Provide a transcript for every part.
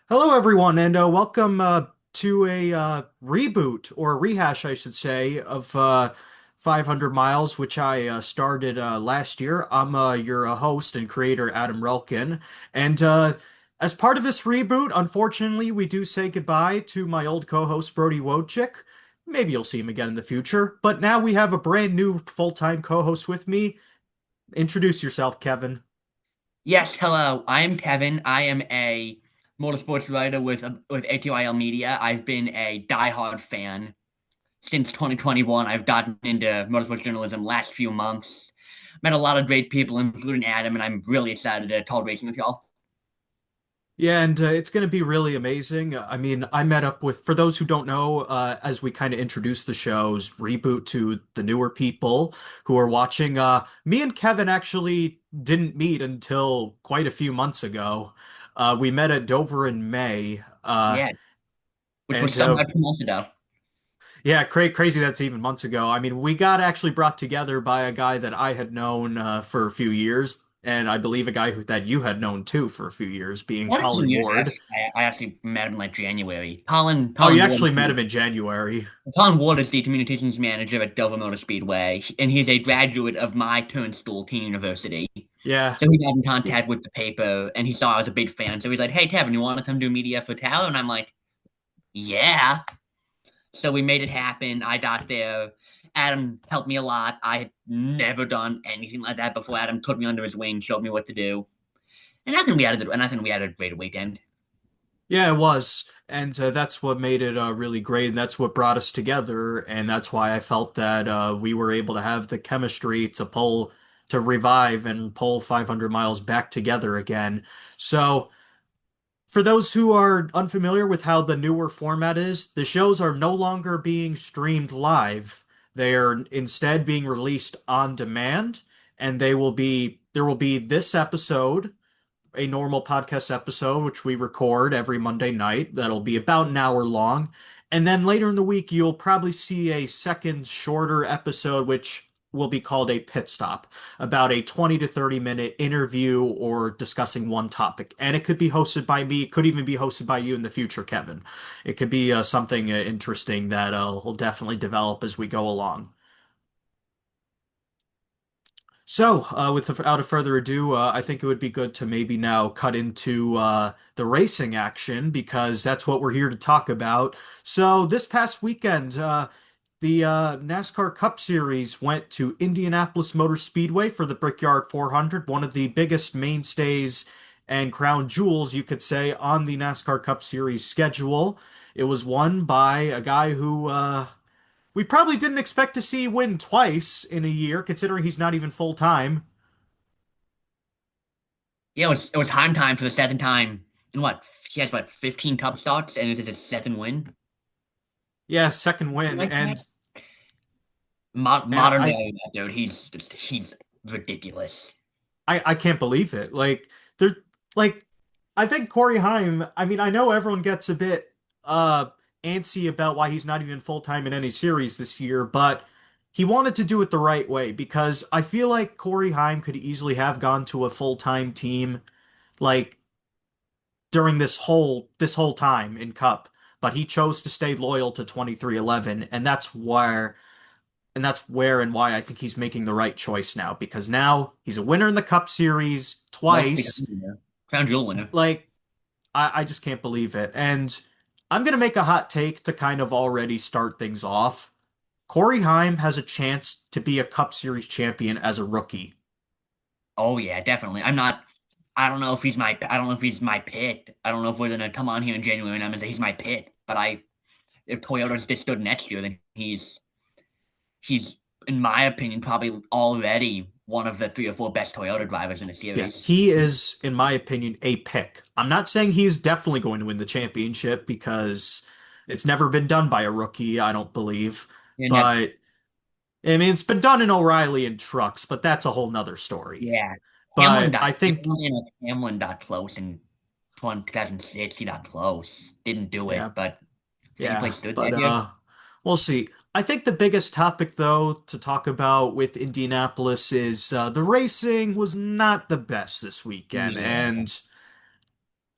Hello, everyone, and welcome to a reboot or a rehash, I should say, of 500 Miles, which I started last year. I'm your host and creator, Adam Relkin, and as part of this reboot, unfortunately, we do say goodbye to my old co-host, Brody Wojcik. Maybe you'll see him again in the future, but now we have a brand new full-time co-host with me. Introduce yourself, Kevin. Yes, hello. I'm Kevin. I am a motorsports writer with ATYL Media. I've been a diehard fan since 2021. I've gotten into motorsports journalism last few months. Met a lot of great people, including Adam, and I'm really excited to talk racing with y'all. Yeah, and it's going to be really amazing. I mean, I met up with, for those who don't know, as we kind of introduce the show's reboot to the newer people who are watching, me and Kevin actually didn't meet until quite a few months ago. We met at Dover in May, Yeah, which was and somewhere 2 months ago. yeah, crazy that's even months ago. I mean, we got actually brought together by a guy that I had known for a few years, and I believe a guy that you had known too for a few years, being What a few Colin years. Ward. I actually met him in like January. Colin Oh, you Colin Ward. actually met him in January. Colin Ward is the communications manager at Dover Motor Speedway, and he's a graduate of my Turnstile Teen University. Yeah. So he got in contact with the paper, and he saw I was a big fan. So he's like, "Hey, Kevin, you want to come do media for Tower?" And I'm like, "Yeah." So we made it happen. I got there. Adam helped me a lot. I had never done anything like that before. Adam took me under his wing, showed me what to do, and I think we had a great weekend. Yeah, it was. And that's what made it really great. And that's what brought us together. And that's why I felt that we were able to have the chemistry to revive and pull 500 miles back together again. So, for those who are unfamiliar with how the newer format is, the shows are no longer being streamed live. They are instead being released on demand. And there will be this episode, a normal podcast episode, which we record every Monday night. That'll be about an hour long. And then later in the week, you'll probably see a second, shorter episode, which will be called a pit stop, about a 20 to 30-minute interview or discussing one topic. And it could be hosted by me, it could even be hosted by you in the future, Kevin. It could be something interesting that will definitely develop as we go along. So, without further ado, I think it would be good to maybe now cut into the racing action because that's what we're here to talk about. So, this past weekend, the NASCAR Cup Series went to Indianapolis Motor Speedway for the Brickyard 400, one of the biggest mainstays and crown jewels, you could say, on the NASCAR Cup Series schedule. It was won by a guy who we probably didn't expect to see win twice in a year, considering he's not even full time. Yeah, it was time for the second time. And what? He has what? 15 Cup starts, and it is his second win. Yeah, second Something win, like that. and Modern day, dude. He's ridiculous. I can't believe it. There, like I think Corey Heim. I mean, I know everyone gets a bit uh antsy about why he's not even full time in any series this year, but he wanted to do it the right way because I feel like Corey Heim could easily have gone to a full time team like during this whole time in Cup, but he chose to stay loyal to 2311, and that's where and why I think he's making the right choice now because now he's a winner in the Cup Series Likely become twice. a winner. Crown jewel winner. Like I just can't believe it. And I'm gonna make a hot take to kind of already start things off. Corey Heim has a chance to be a Cup Series champion as a rookie. Oh yeah, definitely. I'm not. I don't know if he's my. I don't know if he's my pick. I don't know if we're gonna come on here in January and I'm gonna say he's my pick. But if Toyota's this good next year, then he's in my opinion probably already one of the three or four best Toyota drivers in the Yeah, series. he is, in my opinion, a pick. I'm not saying he's definitely going to win the championship because it's never been done by a rookie, I don't believe. And that, But I mean, it's been done in O'Reilly and trucks, but that's a whole nother story. yeah, Hamlin But got. I think, Funnily enough, Hamlin got close in 2006. He got close. Didn't do yeah, it, but second yeah, place stood but that year. we'll see. I think the biggest topic though to talk about with Indianapolis is the racing was not the best this weekend, Yeah.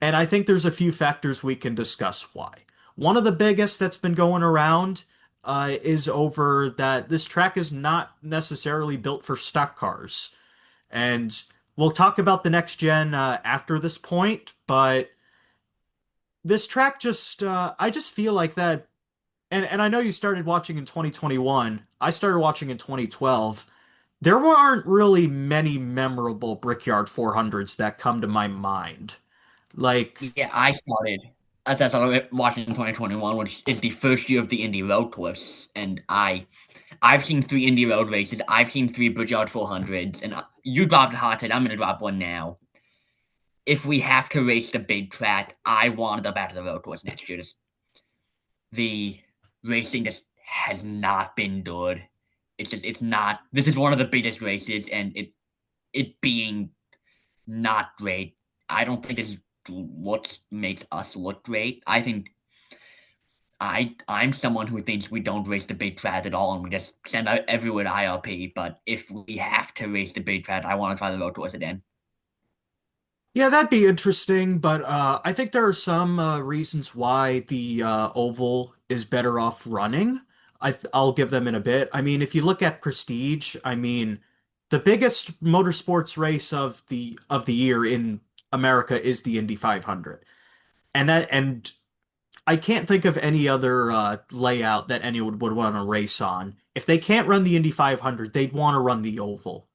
And I think there's a few factors we can discuss why. One of the biggest that's been going around is over that this track is not necessarily built for stock cars. And we'll talk about the next gen after this point, but this track just, I just feel like that. And I know you started watching in 2021. I started watching in 2012. There aren't really many memorable Brickyard 400s that come to my mind. Like, Yeah, I started watching in 2021, which is the first year of the Indy Road Course, and I've seen three Indy Road races. I've seen three Brickyard 400s, and you dropped a hot take. I'm gonna drop one now. If we have to race the big track, I want the Battle of the Road Course next year. The racing just has not been good. It's not. This is one of the biggest races, and it being not great. I don't think this is what makes us look great. I think I'm someone who thinks we don't race the big track at all, and we just send out everyone ILP. But if we have to race the big track, I want to try the road course again. yeah, that'd be interesting, but I think there are some reasons why the oval is better off running. I'll give them in a bit. I mean, if you look at Prestige, I mean, the biggest motorsports race of the year in America is the Indy 500, and I can't think of any other layout that anyone would want to race on. If they can't run the Indy 500, they'd want to run the oval.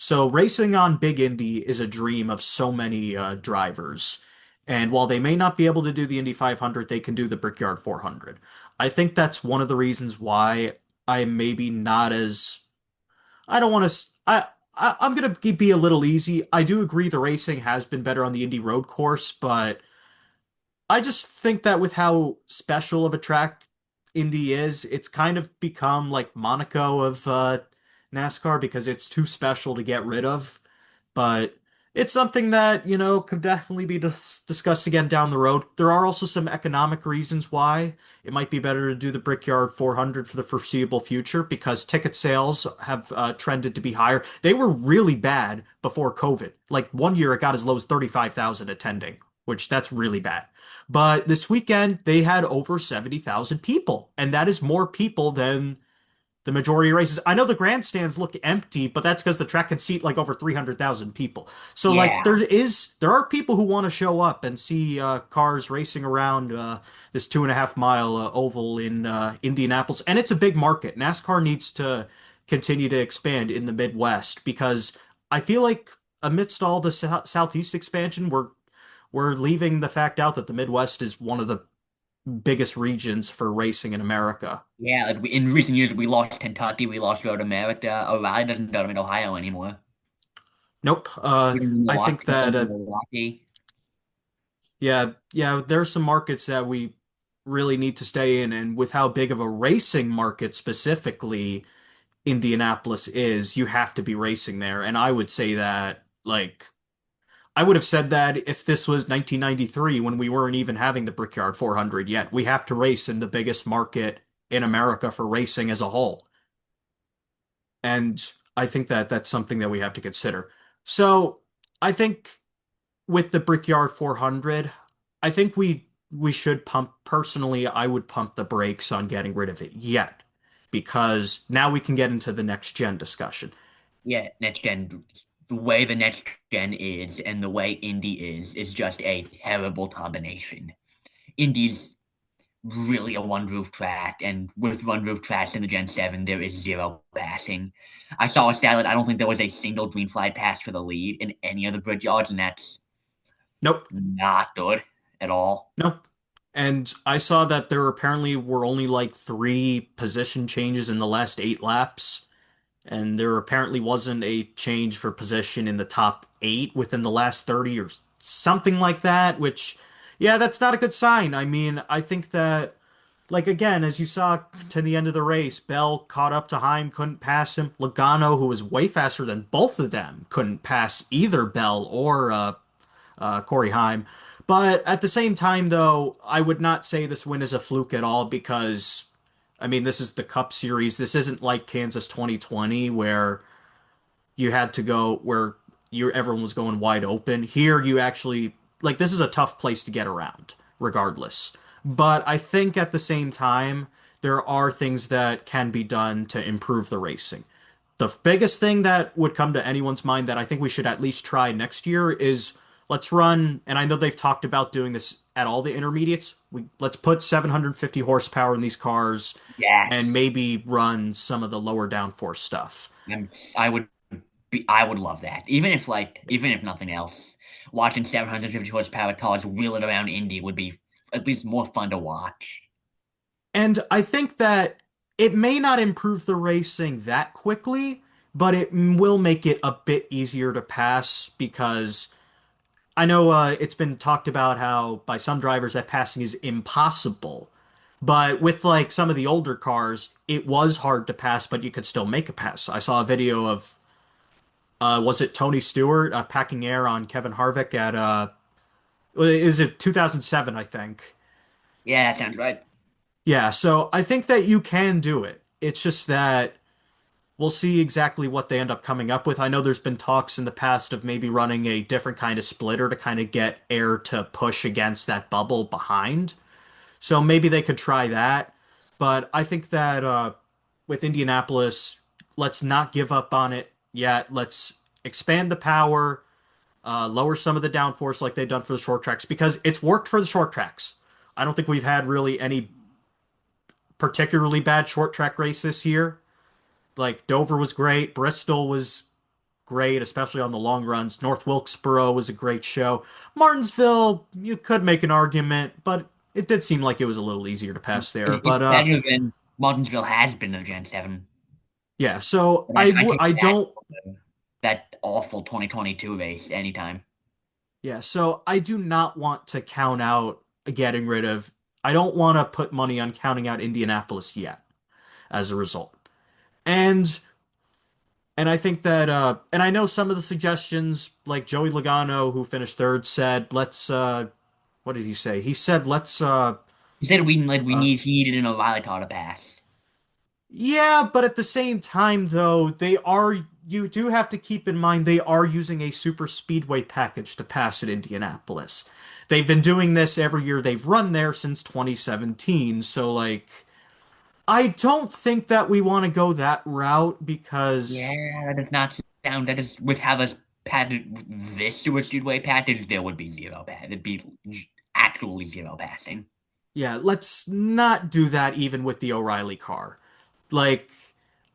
So racing on Big Indy is a dream of so many drivers. And while they may not be able to do the Indy 500, they can do the Brickyard 400. I think that's one of the reasons why I'm maybe not as I don't want to I'm gonna be a little easy. I do agree the racing has been better on the Indy road course, but I just think that with how special of a track Indy is, it's kind of become like Monaco of NASCAR because it's too special to get rid of. But it's something that, could definitely be discussed again down the road. There are also some economic reasons why it might be better to do the Brickyard 400 for the foreseeable future because ticket sales have trended to be higher. They were really bad before COVID. Like one year it got as low as 35,000 attending, which that's really bad. But this weekend they had over 70,000 people, and that is more people than the majority of races. I know the grandstands look empty, but that's because the track can seat like over 300,000 people. So like Yeah, there are people who want to show up and see cars racing around this 2.5 mile oval in Indianapolis, and it's a big market. NASCAR needs to continue to expand in the Midwest because I feel like amidst all the Southeast expansion, we're leaving the fact out that the Midwest is one of the biggest regions for racing in America. yeah. Like in recent years, we lost Kentucky, we lost Road America. O'Reilly doesn't go to Ohio anymore. Nope. We don't do I think Milwaukee. that Milwaukee. yeah, there are some markets that we really need to stay in, and with how big of a racing market specifically Indianapolis is, you have to be racing there. And I would say that like I would have said that if this was 1993 when we weren't even having the Brickyard 400 yet. We have to race in the biggest market in America for racing as a whole. And I think that that's something that we have to consider. So I think with the Brickyard 400, I think we should pump. Personally, I would pump the brakes on getting rid of it yet, because now we can get into the next gen discussion. Yeah, next gen. The way the next gen is and the way Indy is just a terrible combination. Indy's really a one roof track, and with one roof tracks in the Gen 7, there is zero passing. I saw a stat that I don't think there was a single green flag pass for the lead in any of the grid yards, and that's Nope, not good at all. nope. And I saw that there apparently were only like three position changes in the last 8 laps, and there apparently wasn't a change for position in the top eight within the last 30 or something like that, which, yeah, that's not a good sign. I mean, I think that, like, again, as you saw to the end of the race, Bell caught up to Heim, couldn't pass him. Logano, who was way faster than both of them, couldn't pass either Bell or Corey Heim. But at the same time, though, I would not say this win is a fluke at all because, I mean, this is the Cup Series. This isn't like Kansas 2020 where you had to go where everyone was going wide open. Here, you actually like this is a tough place to get around, regardless. But I think at the same time, there are things that can be done to improve the racing. The biggest thing that would come to anyone's mind that I think we should at least try next year is let's run, and I know they've talked about doing this at all the intermediates. Let's put 750 horsepower in these cars and Yes. maybe run some of the lower downforce stuff. I would I would love that. Even if nothing else, watching 750 horsepower cars wheel it around Indy would be at least more fun to watch. And I think that it may not improve the racing that quickly, but it will make it a bit easier to pass because I know it's been talked about how by some drivers that passing is impossible. But with like some of the older cars, it was hard to pass, but you could still make a pass. I saw a video of was it Tony Stewart packing air on Kevin Harvick at is it 2007, I think. Yeah, that sounds right. Yeah, so I think that you can do it. It's just that we'll see exactly what they end up coming up with. I know there's been talks in the past of maybe running a different kind of splitter to kind of get air to push against that bubble behind. So maybe they could try that. But I think that with Indianapolis, let's not give up on it yet. Let's expand the power, lower some of the downforce like they've done for the short tracks because it's worked for the short tracks. I don't think we've had really any particularly bad short track race this year. Like Dover was great, Bristol was great, especially on the long runs. North Wilkesboro was a great show. Martinsville, you could make an argument, but it did seem like it was a little easier to pass there. It's But better than Martinsville has been in Gen 7. yeah, so But I take I that don't that awful 2022 race anytime. yeah, so I do not want to count out getting rid of I don't want to put money on counting out Indianapolis yet as a result. And I think that and I know some of the suggestions like Joey Logano who finished third said let's what did he say? He said let's He said we uh need he needed an O'Reilly car to pass. yeah, but at the same time though, they are you do have to keep in mind they are using a super speedway package to pass at Indianapolis. They've been doing this every year they've run there since 2017, so like I don't think that we want to go that route because Yeah, that does not sound. That is with how this package, this Super Speedway package, there would be zero pass. It'd be actually zero passing. yeah, let's not do that even with the O'Reilly car. Like,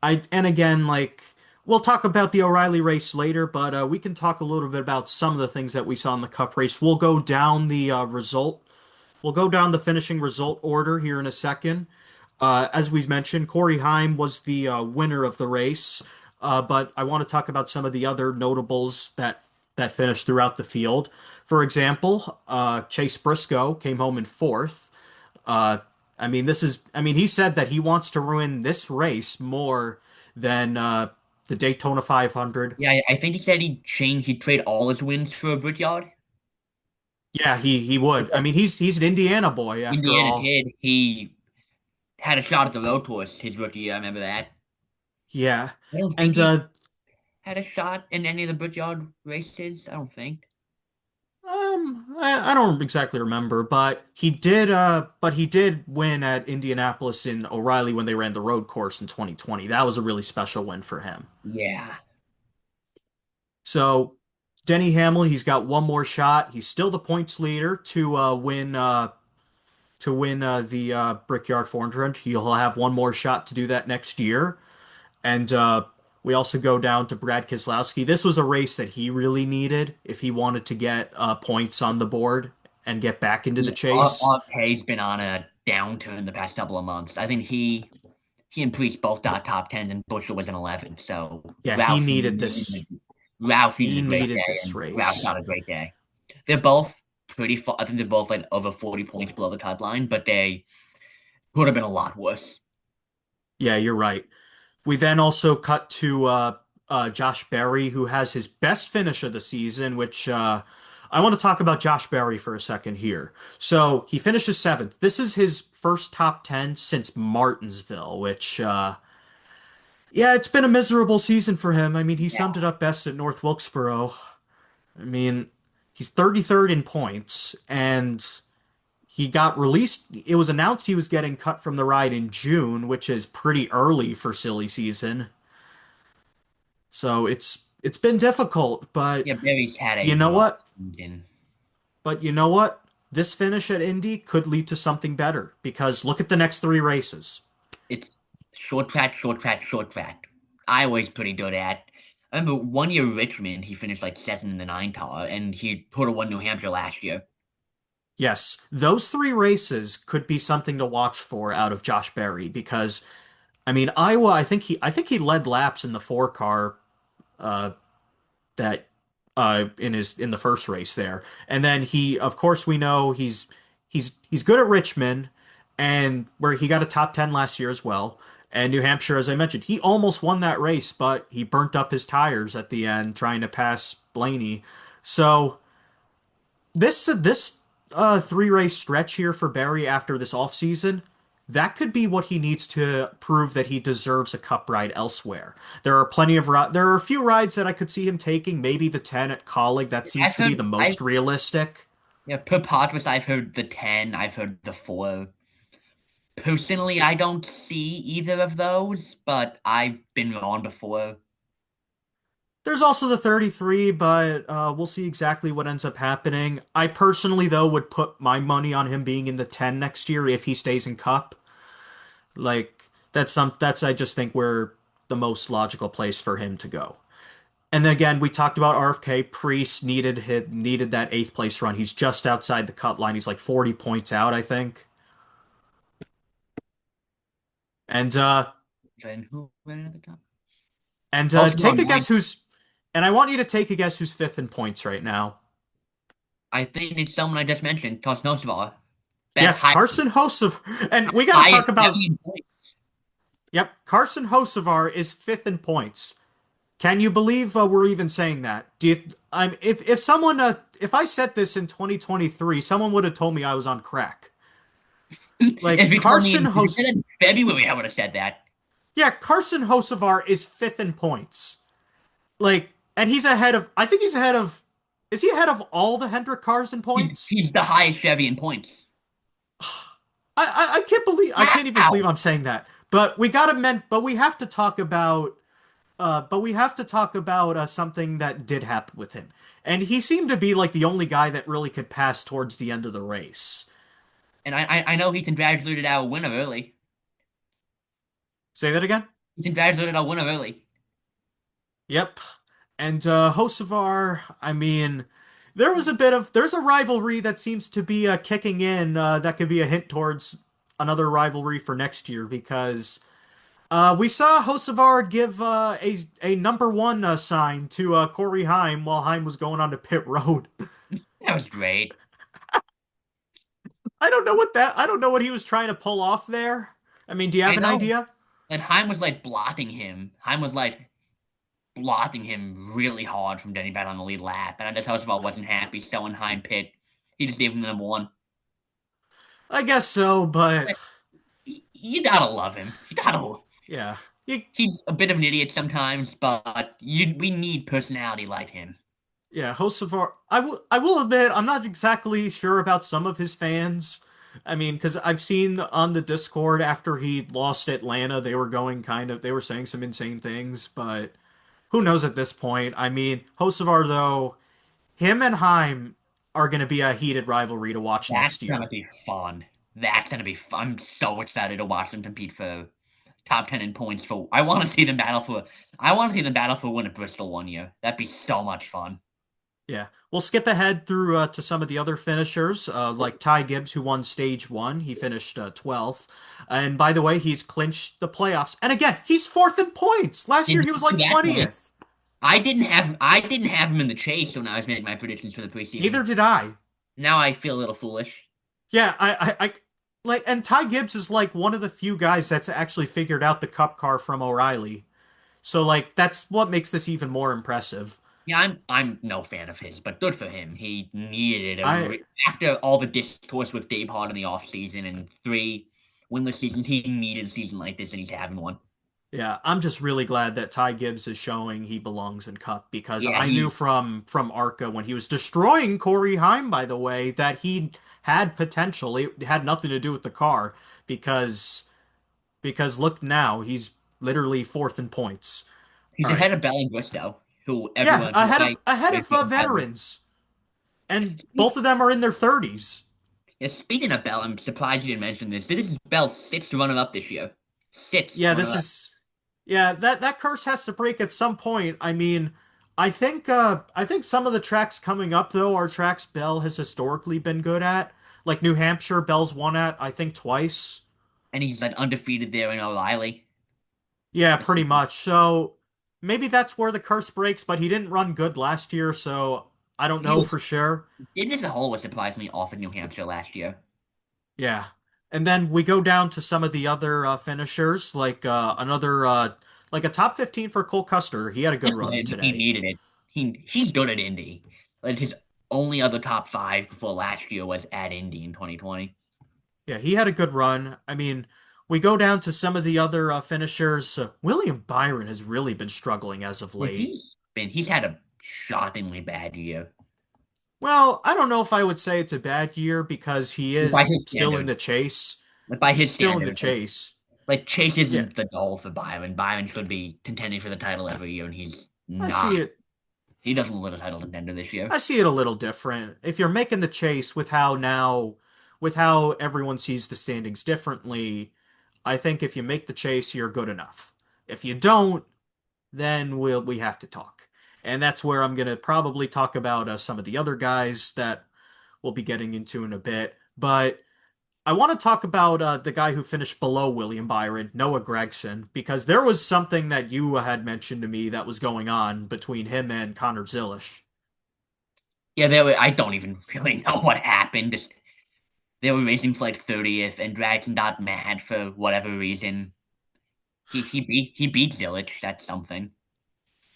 and again, like, we'll talk about the O'Reilly race later, but we can talk a little bit about some of the things that we saw in the Cup race. We'll go down the we'll go down the finishing result order here in a second. As we mentioned, Corey Heim was the winner of the race, but I want to talk about some of the other notables that finished throughout the field. For example, Chase Briscoe came home in fourth. Uh, I mean, he said that he wants to ruin this race more than the Daytona 500. Yeah, I think he said he'd trade all his wins for a Brickyard. Yeah, he would. I Because mean, he's an Indiana boy after Indiana all. kid, he had a shot at the road course his rookie year. I remember that. Yeah, I don't think and he had a shot in any of the Brickyard races. I don't think. I don't exactly remember, but he did win at Indianapolis in O'Reilly when they ran the road course in 2020. That was a really special win for him. Yeah. So Denny Hamlin, he's got one more shot. He's still the points leader to win the Brickyard 400. He'll have one more shot to do that next year. And we also go down to Brad Keselowski. This was a race that he really needed if he wanted to get points on the board and get back into the chase. Hay's been on a downturn the past couple of months. I think he and Priest both got top tens, and Bushel was an 11. So Yeah, he Ralph needed needed this. Ralph needed He a great needed day, this and Ralph race. got a great day. They're both pretty. I think they're both like over 40 points below the cut line, but they could have been a lot worse. Yeah, you're right. We then also cut to Josh Berry, who has his best finish of the season, which I want to talk about Josh Berry for a second here. So he finishes seventh. This is his first top 10 since Martinsville, which, yeah, it's been a miserable season for him. I mean, he Yeah, summed it up best at North Wilkesboro. I mean, He's 33rd in points, and he got released. It was announced he was getting cut from the ride in June, which is pretty early for silly season. So it's been difficult, but Yeah, Barry's had you a know rough what? season. But you know what? This finish at Indy could lead to something better because look at the next three races. It's short track, short track, short track. Iowa's pretty good at. I remember one year Richmond, he finished like seventh in the nine car, and he could have won New Hampshire last year. Yes, those three races could be something to watch for out of Josh Berry because I mean Iowa, I think he led laps in the four car uh that in the first race there. And then he of course we know he's good at Richmond and where he got a top 10 last year as well. And New Hampshire, as I mentioned, he almost won that race, but he burnt up his tires at the end trying to pass Blaney. So this three race stretch here for Barry after this offseason, that could be what he needs to prove that he deserves a cup ride elsewhere. There are a few rides that I could see him taking, maybe the 10 at Colleague, that seems I've to be heard, the I've most realistic. yeah, per Padres, I've heard the 10, I've heard the 4. Personally, I don't see either of those, but I've been wrong before. There's also the 33, but we'll see exactly what ends up happening. I personally, though, would put my money on him being in the 10 next year if he stays in Cup. Like that's I just think we're the most logical place for him to go. And then again, we talked about RFK. Priest needed that eighth place run. He's just outside the cut line. He's like 40 points out, I think. And And who ran at the top? take a Mine. guess who's. And I want you to take a guess who's fifth in points right now. I think it's someone I just mentioned, Tosnosvar. Best Yes, high, Carson Hocevar. And we got to talk highest about. Debian points. Yep, Carson Hocevar is fifth in points. Can you believe we're even saying that? Do you? I'm if someone if I said this in 2023, someone would have told me I was on crack. If Like you told me Carson if you Host, said it in February, I would have said that. yeah, Carson Hocevar is fifth in points. Like, and he's ahead of. I think he's ahead of. Is he ahead of all the Hendrick cars in He's, points? he's the highest Chevy in points. I can't believe I can't even believe Wow. I'm saying that. But we have to talk about something that did happen with him. And he seemed to be like the only guy that really could pass towards the end of the race. And I know he congratulated our winner early. Say that again? He congratulated our winner early. Yep. And Hocevar, I mean, there's a rivalry that seems to be kicking in that could be a hint towards another rivalry for next year because we saw Hocevar give a number one sign to Corey Heim while Heim was going on to pit road. That was great. I don't know what he was trying to pull off there. I mean, do you have I an know. idea? And Heim was like blotting him. Heim was like blotting him really hard from getting back on the lead lap. And I guess Housevall wasn't happy, so in Heim pit, he just gave him the number one. I guess so, but But you gotta love him. You gotta. yeah. You, He's a bit of an idiot sometimes, but we need personality like him. yeah, Hocevar. I will admit I'm not exactly sure about some of his fans. I mean, because I've seen on the Discord after he lost Atlanta, they were saying some insane things, but who knows at this point? I mean, Hocevar though, him and Heim are going to be a heated rivalry to watch That's next gonna year. be fun. That's gonna be fun. I'm so excited to watch them compete for top 10 in points for. I want to see them battle for. I want to see them battle for win at Bristol one year. That'd be so much fun. Yeah, we'll skip ahead through to some of the other finishers, like Ty Gibbs, who won stage one. He finished 12th. And by the way, he's clinched the playoffs. And again, he's fourth in points. Last year, Didn't he was see like that coming. 20th. I didn't have him in the chase when I was making my predictions for the Neither preseason. did I. Now I feel a little foolish. Yeah, like, and Ty Gibbs is like one of the few guys that's actually figured out the cup car from O'Reilly. So, like, that's what makes this even more impressive. Yeah, I'm no fan of his, but good for him. He needed I, after all the discourse with Dave Hart in the offseason and 3 winless seasons, he needed a season like this, and he's having one. Yeah, I'm just really glad that Ty Gibbs is showing he belongs in Cup because Yeah, I knew he from ARCA when he was destroying Corey Heim, by the way, that he had potential. It had nothing to do with the car because look now, he's literally fourth in points. he's All right. ahead of Bell and Bristow, who Yeah, everyone who I ahead is of getting better. veterans, and both Speak, of them are in their 30s. yeah, speaking of Bell, I'm surprised you didn't mention this. This is Bell's sixth runner-up this year. Sixth Yeah, this runner-up. is yeah, that curse has to break at some point. I mean, I think some of the tracks coming up though are tracks Bell has historically been good at. Like New Hampshire, Bell's won at I think twice. And he's like undefeated there in O'Reilly. Yeah, Let's pretty see. much. So maybe that's where the curse breaks, but he didn't run good last year, so I don't He know was for sure. it as a whole was surprisingly off in New Hampshire last year. Yeah. And then we go down to some of the other finishers, like another like a top 15 for Cole Custer. He had a good Good for run him if he today. needed it. He's good at Indy. Like his only other top five before last year was at Indy in 2020. Yeah, he had a good run. I mean, we go down to some of the other finishers. William Byron has really been struggling as of Yeah, late. he's had a shockingly bad year. Well, I don't know if I would say it's a bad year because he By is his still in the standards. chase. By his He's still in the standards. chase. Like Chase Yeah, isn't the goal for Byron. Byron should be contending for the title every year, and he's I see not. it. He doesn't look a title contender this year. I see it a little different. If you're making the chase with how now, with how everyone sees the standings differently, I think if you make the chase, you're good enough. If you don't, then we have to talk. And that's where I'm going to probably talk about some of the other guys that we'll be getting into in a bit. But I want to talk about the guy who finished below William Byron, Noah Gregson, because there was something that you had mentioned to me that was going on between him and Connor Zilisch. Yeah, I don't even really know what happened. Just they were racing for like 30th, and Dragon got mad for whatever reason. He beat Zillich. That's something.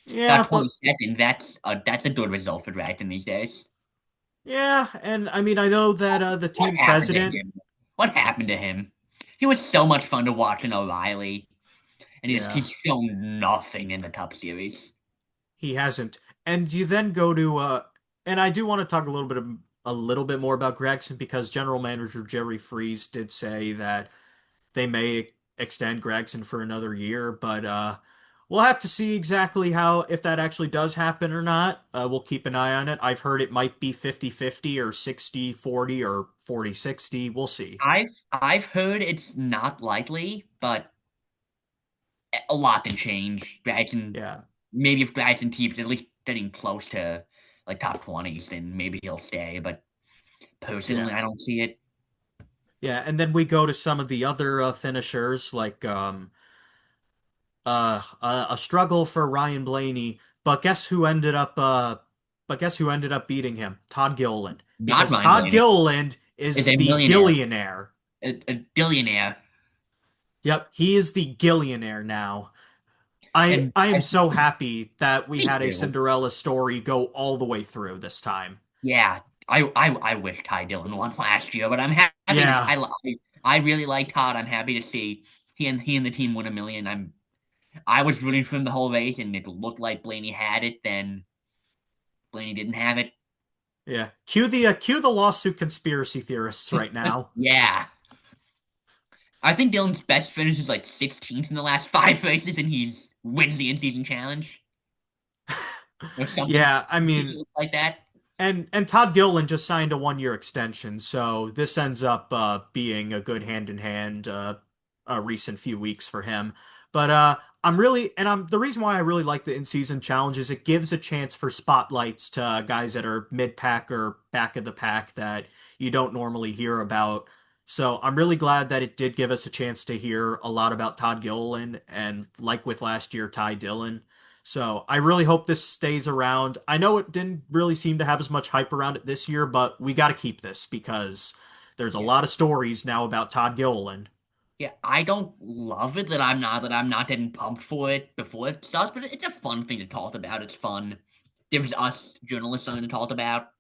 Yeah, Got but 22nd. That's a good result for Dragon these days. yeah, and I mean I know that the What team happened to president, him? What happened to him? He was so much fun to watch in O'Reilly, and yeah, he's shown nothing in the Cup Series. he hasn't. And you then go to and I do want to talk a little bit more about Gregson because general manager Jerry Freese did say that they may extend Gregson for another year, but we'll have to see exactly how if that actually does happen or not. We'll keep an eye on it. I've heard it might be 50-50 or 60-40 or 40-60. We'll see. I've heard it's not likely, but a lot can change. Gradson, Yeah. maybe if Gradson keeps at least getting close to like top 20s, then maybe he'll stay. But personally, Yeah. I don't see it. Yeah, and then we go to some of the other finishers like a struggle for Ryan Blaney, but guess who ended up beating him? Todd Gilliland. Not Because Ryan Todd Blaney Gilliland is is a the millionaire, Gillionaire. a billionaire, Yep, he is the Gillionaire now. and I am I so happy that we me had a too. Cinderella story go all the way through this time. Yeah, I wish Ty Dillon won last year, but I'm happy to. Yeah, I really like Todd. I'm happy to see he and the team win a million. I was rooting for him the whole race, and it looked like Blaney had it. Then Blaney didn't have it. yeah. Cue the lawsuit conspiracy theorists right now. Yeah, I think Dillon's best finish is like 16th in the last five races, and he's wins the in-season challenge or something Yeah, I mean, ridiculous like that. and Todd Gilliland just signed a 1 year extension, so this ends up being a good hand in hand recent few weeks for him. But I'm the reason why I really like the in season challenge is it gives a chance for spotlights to guys that are mid pack or back of the pack that you don't normally hear about. So I'm really glad that it did give us a chance to hear a lot about Todd Gilliland and like with last year, Ty Dillon. So I really hope this stays around. I know it didn't really seem to have as much hype around it this year, but we got to keep this because there's a Yeah. lot of stories now about Todd Gilliland. Yeah, I don't love it that I'm not getting pumped for it before it starts, but it's a fun thing to talk about. It's fun. Gives us journalists something to talk about.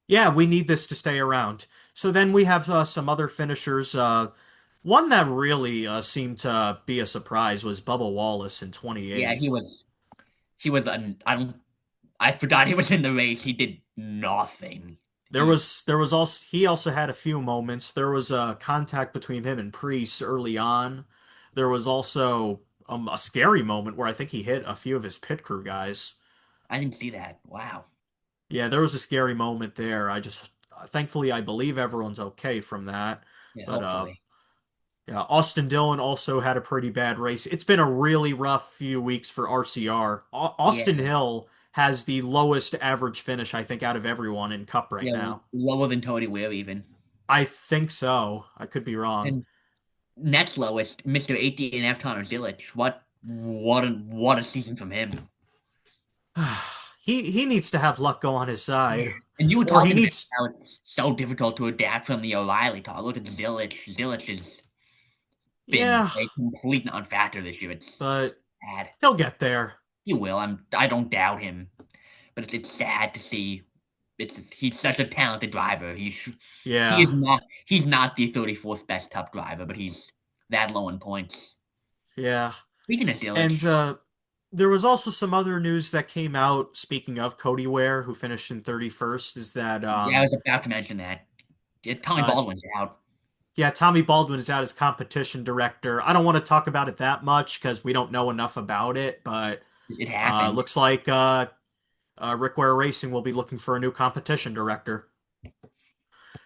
Yeah, we need this to stay around. So then we have some other finishers. One that really seemed to be a surprise was Bubba Wallace in Yeah, 28th. he was an I forgot he was in the race. He did nothing. He There was also he also had a few moments. There was a contact between him and Priest early on. There was also a scary moment where I think he hit a few of his pit crew guys. I didn't see that. Wow. Yeah, there was a scary moment there. I just thankfully I believe everyone's okay from that. Yeah, But hopefully. yeah, Austin Dillon also had a pretty bad race. It's been a really rough few weeks for RCR. Yeah, Austin Hill has the lowest average finish I think out of everyone in Cup right yeah, now. lower than Tony Weir even. I think so. I could be wrong. And next lowest, Mr. 18F Connor Zilic. What a season from him. He needs to have luck go on his Yeah. side. And you were Or he talking about needs how it's so difficult to adapt from the O'Reilly talk. Look at Zilic. Zilic has been yeah, a complete non-factor this year. It's but sad. he'll get there. He will. I don't doubt him. But it's sad to see. He's such a talented driver. Yeah. he's not the 34th best top driver, but he's that low in points. Yeah. Speaking of Zilic, And there was also some other news that came out, speaking of Cody Ware, who finished in 31st, is that yeah, I was about to mention that. Tommy uh Baldwin's out. yeah, Tommy Baldwin is out as competition director. I don't want to talk about it that much because we don't know enough about it, but It happened. looks like Rick Ware Racing will be looking for a new competition director.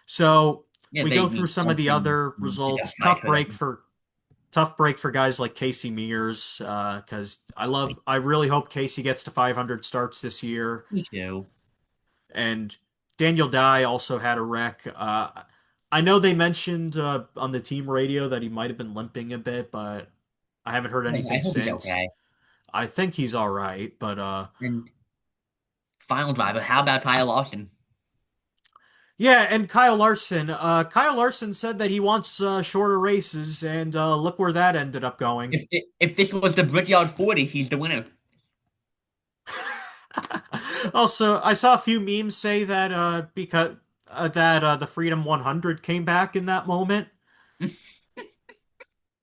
So Yeah, we they go through need some of the something other to results. just right for them. Tough break for guys like Casey Mears, because I really hope Casey gets to 500 starts this year. Me too. And Daniel Dye also had a wreck. I know they mentioned on the team radio that he might have been limping a bit, but I haven't heard I anything hope he's since. okay. I think he's all right, but And final driver, how about Tyler Lawson? yeah, and Kyle Larson. Kyle Larson said that he wants shorter races, and look where that ended up going. If this was the Brickyard 40, he's the winner. Also, I saw a few memes say that because that the Freedom 100 came back in that moment. That's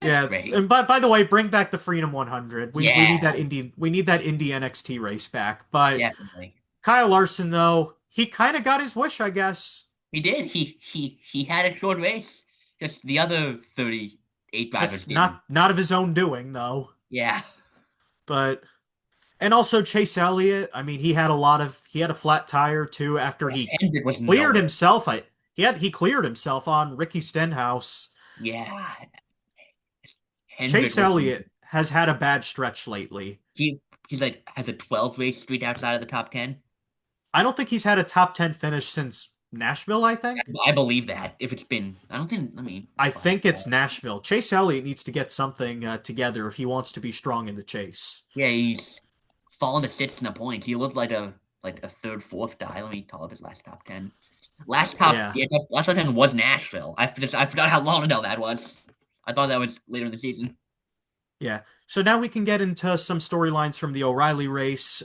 Yeah, great. and by the way, bring back the Freedom 100. We Yeah, need that Indie NXT race back. But definitely. Kyle Larson though, he kind of got his wish, I guess. He did. He had a short race. Just the other 38 drivers Just didn't. not of his own doing though. Yeah. But and also Chase Elliott, I mean, he had a flat tire too after he Hendrick was cleared nowhere. himself. He cleared himself on Ricky Stenhouse. Yeah. Hendrick Chase was Elliott has had a bad stretch lately. he he's like has a 12 race streak outside of the top 10. I don't think he's had a top 10 finish since Nashville, I think. I believe that. If it's been I don't think let me I find think it's Nashville. Chase Elliott needs to get something together if he wants to be strong in the chase. Yeah, he's fallen to sixth in the points. He looked like a third, fourth guy. Let me call up his last top 10. Yeah, Last top 10 was Nashville. I forgot how long ago that was. I thought that was later in the season. yeah. So now we can get into some storylines from the O'Reilly race.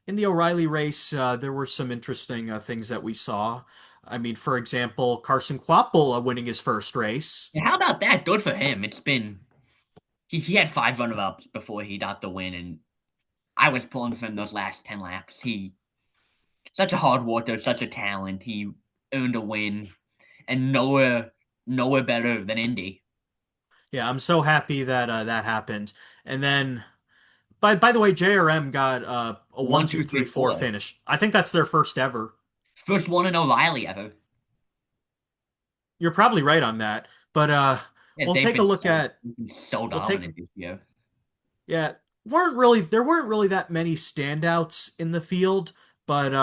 In the O'Reilly race, there were some interesting things that we saw. I mean, for example, Carson Kvapil winning his first race. Yeah, how about that? Good for him. He had five runner-ups before he got the win, and I was pulling for him those last 10 laps. He such a hard worker, such a talent. He earned a win, and nowhere better than Indy. Yeah, I'm so happy that that happened. And then, by the way, JRM got a one, One, two, two, three, three, four four. finish. I think that's their first ever. First one in O'Reilly ever. You're probably right on that. But Yeah, we'll take a look at they've been so we'll take dominant this year. yeah, there weren't really that many standouts in the field, but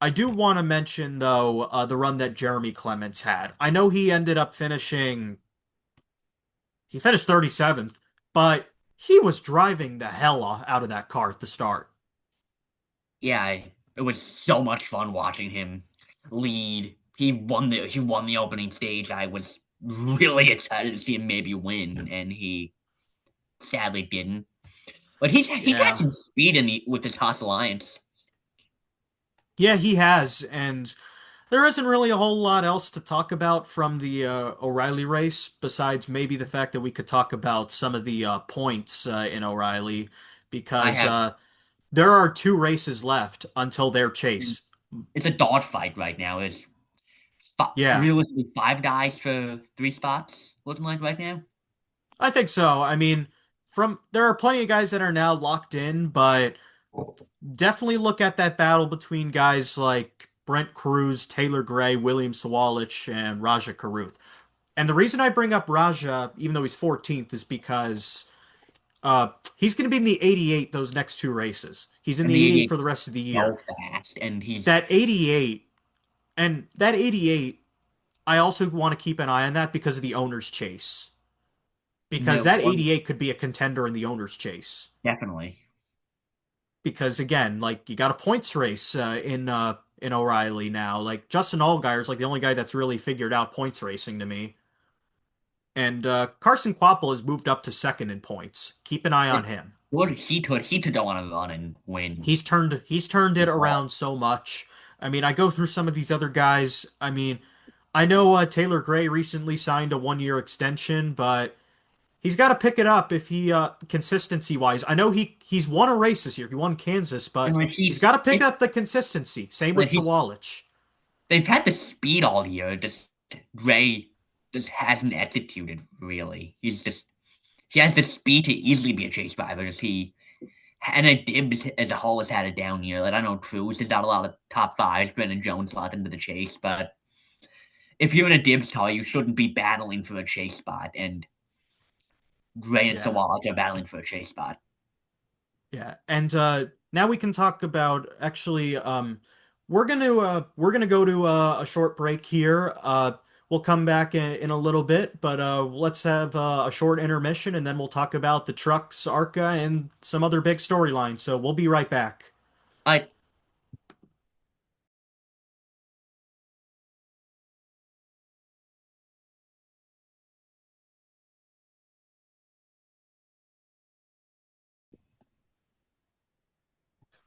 I do want to mention though the run that Jeremy Clements had. I know he finished 37th, but he was driving the hell out of that car at the start. Yeah, it was so much fun watching him lead. He won the opening stage. I was really excited to see him maybe win, and he sadly didn't. But he's had Yeah. some speed with this Haas Alliance. Yeah, he has, and There isn't really a whole lot else to talk about from the O'Reilly race, besides maybe the fact that we could talk about some of the points in O'Reilly, I because have there are two races left until their chase. it's a dogfight right now. It's Yeah, realistically five guys for three spots. Looking like right now. I think so. I mean, from there are plenty of guys that are now locked in, but definitely look at that battle between guys like Brent Cruz, Taylor Gray, William Sawalich, and Raja Caruth. And the reason I bring up Raja, even though he's 14th, is because he's going to be in the 88 those next two races. He's in And the the 88 for 88's the rest of the so year. fast, and he's That 88, and that 88, I also want to keep an eye on that because of the owner's chase. Because no that one 88 could be a contender in the owner's chase. definitely. Because again, like you got a points race in O'Reilly now. Like Justin Allgaier's like the only guy that's really figured out points racing to me. And Carson Kvapil has moved up to second in points. Keep an eye on It, him. what he could don't want to run and win. He's turned it around so much. I mean, I go through some of these other guys. I mean, I know Taylor Gray recently signed a 1 year extension, but he's got to pick it up if he consistency wise. I know he's won a race this year. He won Kansas, And but like he's got to pick up the consistency. Same with he's Sawalich. they've had the speed all year. Just Ray just hasn't executed really. He has the speed to easily be a chase driver. Just he and a Dibs as a whole has had a down year. Like I know Cruz has had a lot of top fives. Brennan Jones slot into the chase, but if you're in a Dibs car, you shouldn't be battling for a chase spot. And Ray and Yeah. Sawalha are battling for a chase spot. Yeah, and now we can talk about actually. We're gonna go to a short break here. We'll come back in a little bit, but let's have a short intermission, and then we'll talk about the trucks, ARCA, and some other big storylines. So we'll be right back. I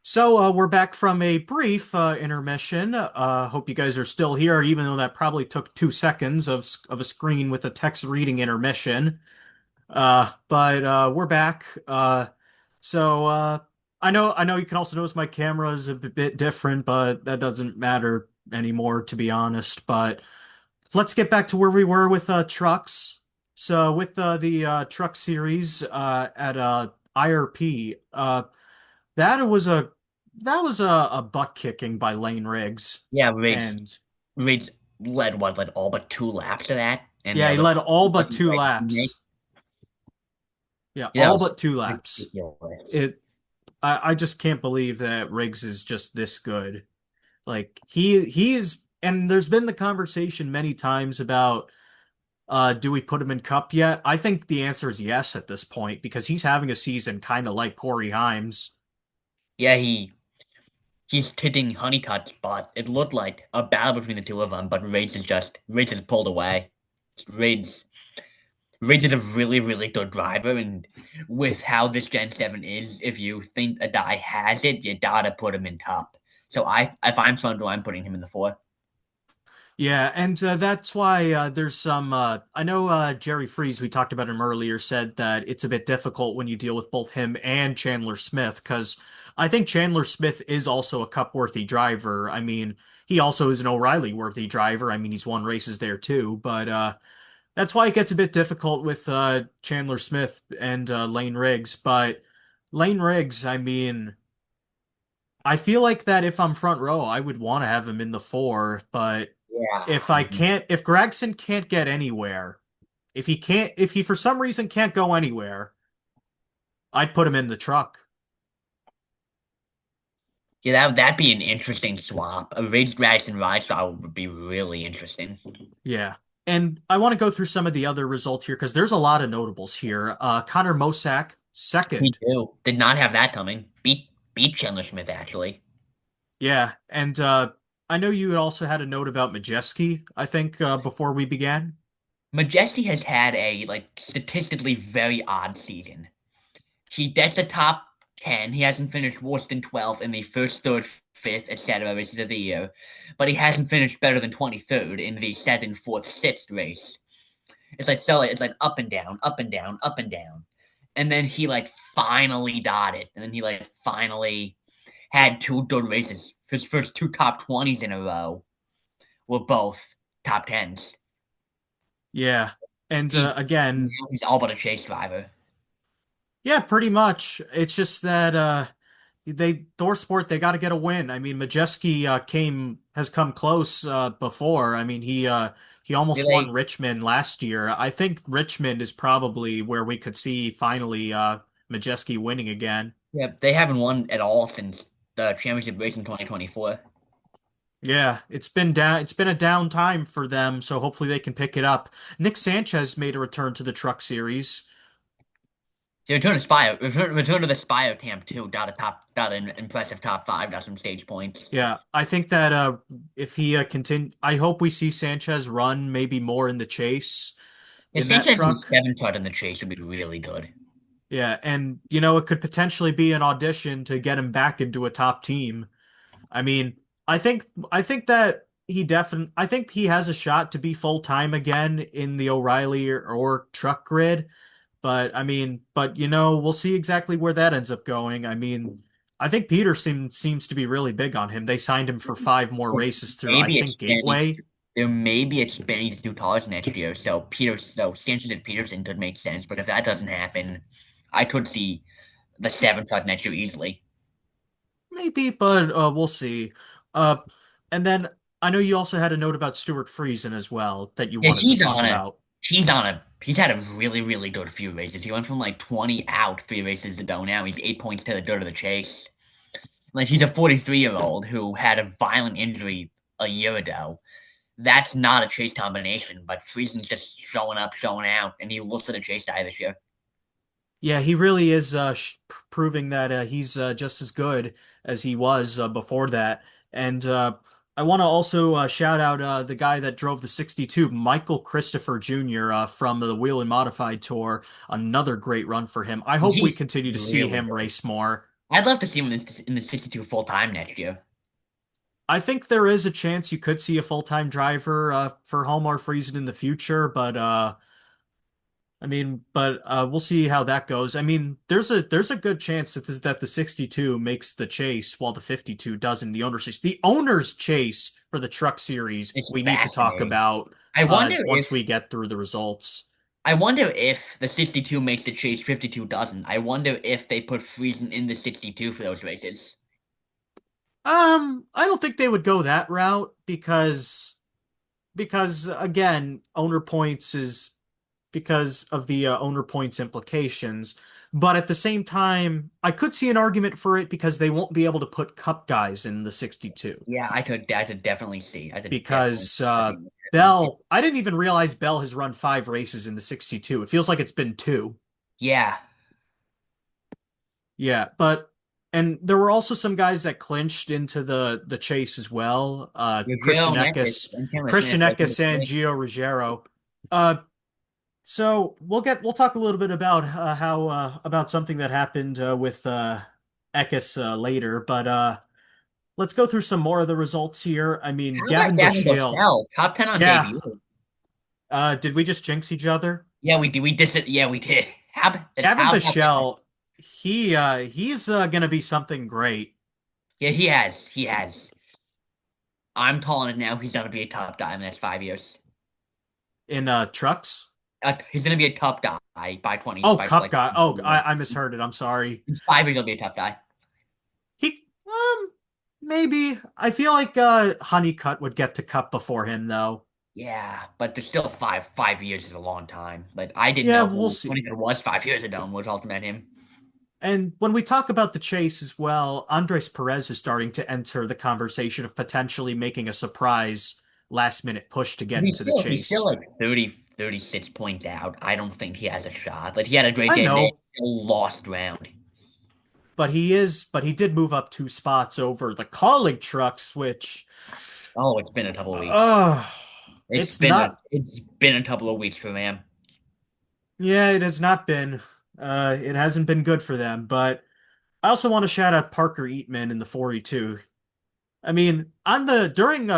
So we're back from a brief intermission. Hope you guys are still here, even though that probably took 2 seconds of a screen with a text reading intermission. But we're back. So I know you can also notice my camera is a bit different, but that doesn't matter anymore, to be honest. But let's get back to where we were with trucks. So with the truck series at IRP, that was a that was a butt kicking by Lane Riggs, yeah, Riggs and Riggs led all but 2 laps of that, and the yeah, he other led all but wasn't two Riggs' teammate. laps. Yeah, Yeah, that all was but 2 laps. ridiculous. It I just can't believe that Riggs is just this good. Like he's and there's been the conversation many times about do we put him in Cup yet? I think the answer is yes at this point because he's having a season kind of like Corey Himes. Yeah, he's hitting Honeycutt's, but it looked like a battle between the two of them. But Riggs has pulled away. Riggs Riggs is a really good driver, and with how this Gen 7 is, if you think a guy has it, you gotta put him in top. So if I'm Thunder, I'm putting him in the four. Yeah, and that's why there's some. I know Jerry Freeze, we talked about him earlier, said that it's a bit difficult when you deal with both him and Chandler Smith, because I think Chandler Smith is also a Cup-worthy driver. I mean, he also is an O'Reilly-worthy driver. I mean, he's won races there too, but that's why it gets a bit difficult with Chandler Smith and Lane Riggs. But Lane Riggs, I mean. I feel like that if I'm front row, I would want to have him in the four, but Yeah. Mhm. if Gregson can't get anywhere, if he for some reason can't go anywhere, I'd put him in the truck. Yeah, that'd be an interesting swap. A Riggs, Gregson, Rystar would be really interesting. Yeah. And I want to go through some of the other results here because there's a lot of notables here. Connor Mosack, Me second. too. Did not have that coming. Beat Chandler Smith actually. Yeah. And I know you had also had a note about Majeski, I think, before we began. Majesty has had a like statistically very odd season. He gets a top 10. He hasn't finished worse than 12th in the first, third, fifth, etc. races of the year. But he hasn't finished better than 23rd in the seventh, fourth, sixth race. It's like up and down, up and down, up and down. And then he like finally got it. And then he like finally had two good races. His first two top 20s in a row were both top 10s. Yeah. And He's again, he's all but a chase driver. yeah, pretty much. It's just that ThorSport, they got to get a win. I mean, Majeski has come close before. I mean, he Do almost won they Richmond last year. I think Richmond is probably where we could see finally Majeski winning again. Yeah, they haven't won at all since the championship race in 2024. Yeah, it's been down. It's been a down time for them, so hopefully they can pick it up. Nick Sanchez made a return to the Truck Series. So return to the Spire camp too. Got an impressive top five. Got some stage points. Yeah, I think that if he continue, I hope we see Sanchez run maybe more in the chase If in that Sanchez in the truck. seven cut in the chase would be really good. Yeah, and it could potentially be an audition to get him back into a top team. I mean, I think that I think he has a shot to be full time again in the O'Reilly or truck grid. But I mean, we'll see exactly where that ends up going. I mean, I think Peterson seems to be really big on him. They signed him for 5 more races through, I Maybe think, Gateway. there may be expanding to new cars next year. So Sanchez and Peterson could make sense. But if that doesn't happen, I could see the seven cut next year easily. Maybe, but we'll see. Uh, and then I know you also had a note about Stuart Friesen as well that you Yeah, wanted to talk about. he's had a really, really good few races. He went from like 20 out 3 races ago. Now he's 8 points to the dirt of the chase. Like he's a 43-year-old who had a violent injury a year ago. That's not a chase combination, but Friesen's just showing up, showing out, and he looks at a chase guy this year. Yeah, he really is proving that he's just as good as he was before that. And I want to also shout out the guy that drove the 62, Michael Christopher Jr. From the Wheel and Modified Tour. Another great run for him. I hope we He's continue to see really him good. race more. I'd love to see him in the 62 full time next year. I think there is a chance you could see a full-time driver for Hallmark Friesen in the future, but we'll see how that goes. I mean, there's a good chance that the 62 makes the chase while the 52 doesn't. The owner's chase, the owner's chase for the Truck Series, It's we need to talk fascinating. about I wonder once if we get through the results. I wonder if the 62 makes the chase, 52 doesn't. I wonder if they put Friesen in the 62 for those races. I don't think they would go that route because again, owner points is because of the owner points implications. But at the same time, I could see an argument for it because they won't be able to put cup guys in the 62 Yeah, I could definitely see. I could definitely because see that being a thing. I didn't even realize Bell has run 5 races in the 62. It feels like it's been two. Yeah, Yeah, and there were also some guys that clinched into the chase as well. Ruggiero Necklace and Timler Christian Smith, Eckes and Gio Ruggiero. Uh, So we'll talk a little bit about how about something that happened with Eckes later, but let's go through some more of the results here. I mean, How about Gavin Gavin Bushill. Bosell? Top 10 on Yeah. debut. Did we just jinx each other? Yeah, we did. We did it. Yeah, we did. Gavin How about that? Bushill, he's gonna be something great Yeah, he has. He has. I'm calling it now. He's gonna be a top guy in the next 5 years. in trucks. He's gonna be a top guy Oh, by Cup like guy. Oh, I misheard it. I'm sorry. in 5 years. He'll be a top guy. He maybe I feel like Honeycutt would get to Cup before him though. Yeah, but there's still 5 years is a long time. Like I didn't Yeah, know we'll who see. even was 5 years ago and was ultimate him. And when we talk about the chase as well, Andres Perez is starting to enter the conversation of potentially making a surprise last minute push to get into the He's still chase. like 36 points out. I don't think he has a shot. Like he had a great I day today, know, still lost round. but he did move up 2 spots over the colleague trucks, which, Oh, it's been a couple of weeks. uh, it's not, It's been a couple of weeks for him. yeah, it has not been, it hasn't been good for them, but I also want to shout out Parker Eatman in the 42. I mean, on the during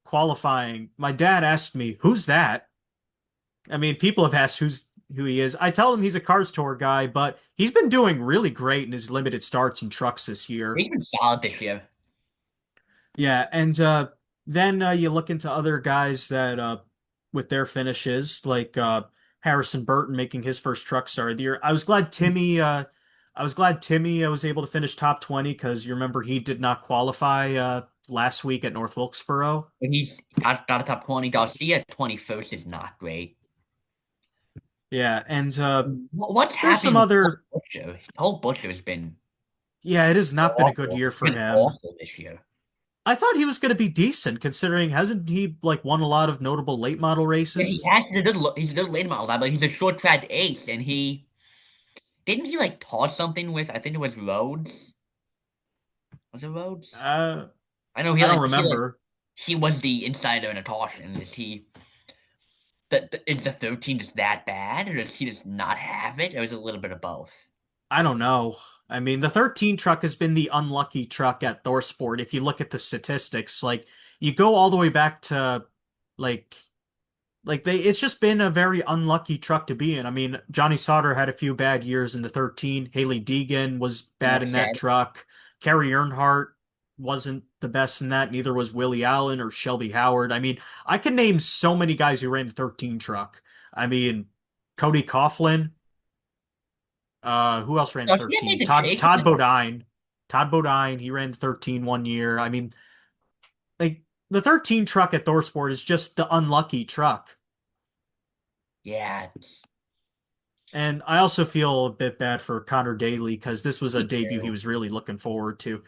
qualifying, my dad asked me, "Who's that?" I mean, people have asked who he is. I tell him he's a Cars Tour guy, but he's been doing really great in his limited starts and trucks this year. He's been solid this year. Yeah, and then you look into other guys that with their finishes, like Harrison Burton making his first truck start of the year. I was glad Timmy was able to finish top 20 because you remember he did not qualify last week at North Wilkesboro. And he's got a top 20. Garcia 21st is not great. Yeah, and What's there's some happening with Cole other. Butcher? Cole Butcher has been Yeah, it has not been a good awful. year He's for been him. awful this year. I thought he was going to be decent considering hasn't he like won a lot of notable late model Yeah, he races? has he's a good late model guy, but he's a short track ace, and he didn't he like toss something with I think it was Rhodes. Was it Rhodes? Uh, I know I don't remember. he was the insider in a toss, and is he is the 13 just that bad, or does he just not have it, or is it a little bit of both? I don't know. I mean, the 13 truck has been the unlucky truck at Thorsport. If you look at the statistics, like you go all the way back to like it's just been a very unlucky truck to be in. I mean, Johnny Sauter had a few bad years in the 13. Haley Deegan was bad Enough in that said. truck. Kerry Earnhardt wasn't the best in that. Neither was Willie Allen or Shelby Howard. I mean, I can name so many guys who ran the 13 truck. I mean, Cody Coughlin. Who else ran the Garcia made 13? the chase in Todd the top. Bodine. Todd Bodine, he ran the 13 one year. I mean, like the 13 truck at Thorsport is just the unlucky truck. Yeah, And I also feel a bit bad for Connor Daly because this was a me debut he too. was really looking forward to.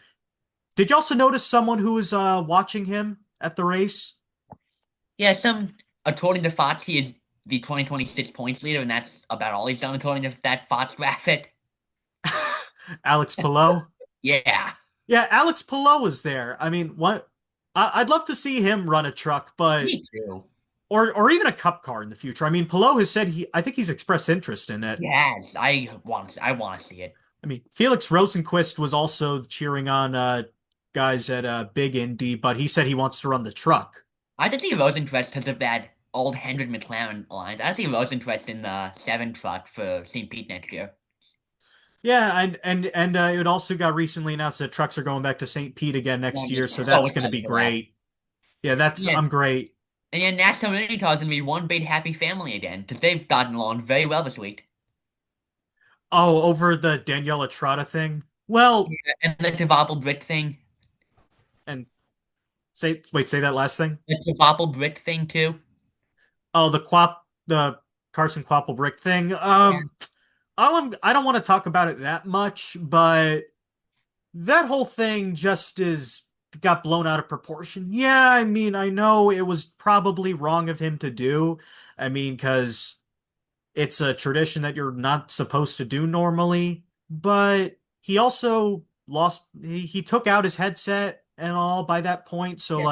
Did you also notice someone who was watching him at the race? Yeah, according to Fox, he is the 2026 points leader, and that's about all he's done according to that Fox graphic. Alex Palou. Yeah, Yeah, Alex Palou was there. I mean, what? I'd love to see him run a truck, but me too. or even a cup car in the future. I mean, Palou has said I think he's expressed interest in it. Yes, I want to see it. I mean, Felix Rosenquist was also cheering on guys at Big Indy, but he said he wants to run the truck. I did see Rosenquist because of that old Hendrick McLaren alliance. I see Rosenquist in the 7 truck for St. Pete next year. Yeah, and it also got recently announced that trucks are going back to St. Pete again And next I'm year, just so so that's going to be excited for that. great. Yeah, that's Yeah, I'm great. and yeah, NASCAR Mini Car is going to be one big happy family again because they've gotten along very well this week. Oh, over the Daniela Trotta thing. Well, Yeah, and the Tevapel Brick thing. and say that last thing. The Tevapel Brick thing, too. Oh, the Carson Quapple brick thing. Yeah. I don't want to talk about it that much, but that whole thing just is got blown out of proportion. Yeah, I mean, I know it was probably wrong of him to do. I mean, because it's a tradition that you're not supposed to do normally, but he also he took out his headset and all by that point, so Yeah,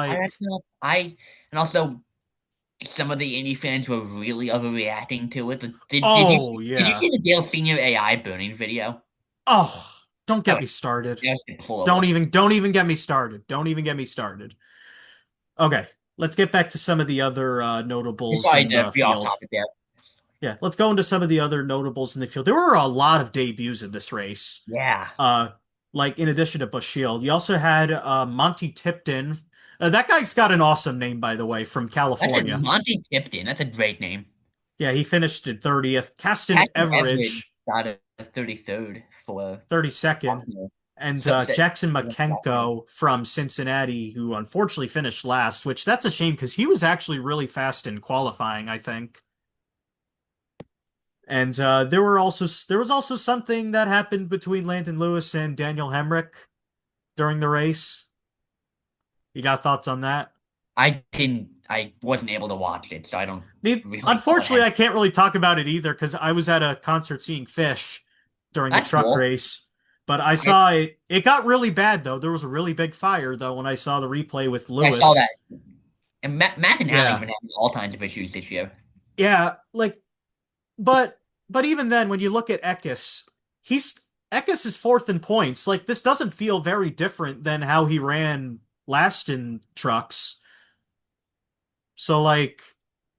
like, and also some of the indie fans were really overreacting to it. oh Did you yeah. see the Dale Senior AI burning video? Oh, don't That get was, me started. that was deplorable. Don't even get me started. Don't even get me started. Okay, let's get back to some of the other notables Sorry in to the be off field. topic there. Yeah, let's go into some of the other notables in the field. There were a lot of debuts in this race. Yeah, Uh, like in addition to Bushield, you also had Monty Tipton. That guy's got an awesome name, by the way, from that's a California. Monty Tipton. That's a great name. Yeah, he finished in 30th. Caston Patrick Everett Everidge, got a 33rd for 32nd. Baltimore. And So Jackson McKenko from Cincinnati, who unfortunately finished last, which that's a shame because he was actually really fast in qualifying, I think. And there was also something that happened between Landon Lewis and Daniel Hemrick during the race. You got thoughts on that? I wasn't able to watch it, so I don't really know what Unfortunately, happened. I can't really talk about it either because I was at a concert seeing Fish during the That's truck cool. race. But I I, saw it. It got really bad though. There was a really big fire though when I saw the replay with I saw that. Lewis. And Matt and Alley's Yeah, been having all kinds of issues this year. yeah. Like, but even then, when you look at Eckes, he's Eckes is fourth in points. Like this doesn't feel very different than how he ran last in trucks. So like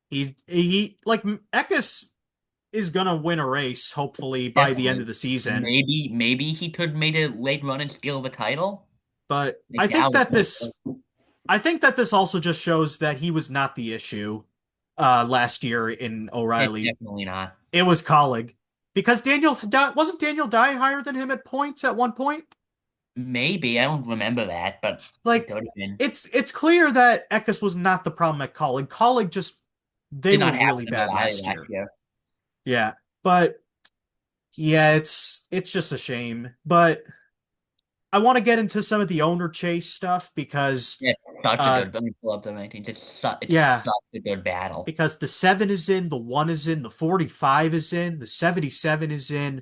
he like Eckes is gonna win a race hopefully by the end of Definitely. the season. Maybe he could made a late run and steal the title. But I doubt it. I think that this also just shows that he was not the issue last year in It's O'Reilly. definitely not. It was Colleague. Because wasn't Daniel Dye higher than him at points at one point? Maybe I don't remember that, but it Like could have been. it's clear that Eckes was not the problem at Colleague. Colleague just they Did were not happen really in bad O'Reilly last last year. year. Yeah. But yeah, it's just a shame. But I want to get into some of the owner chase stuff because It's such a uh good. Let me pull up the rankings. It's yeah, such a good battle. because the 7 is in, the 1 is in, the 45 is in, the 77 is in.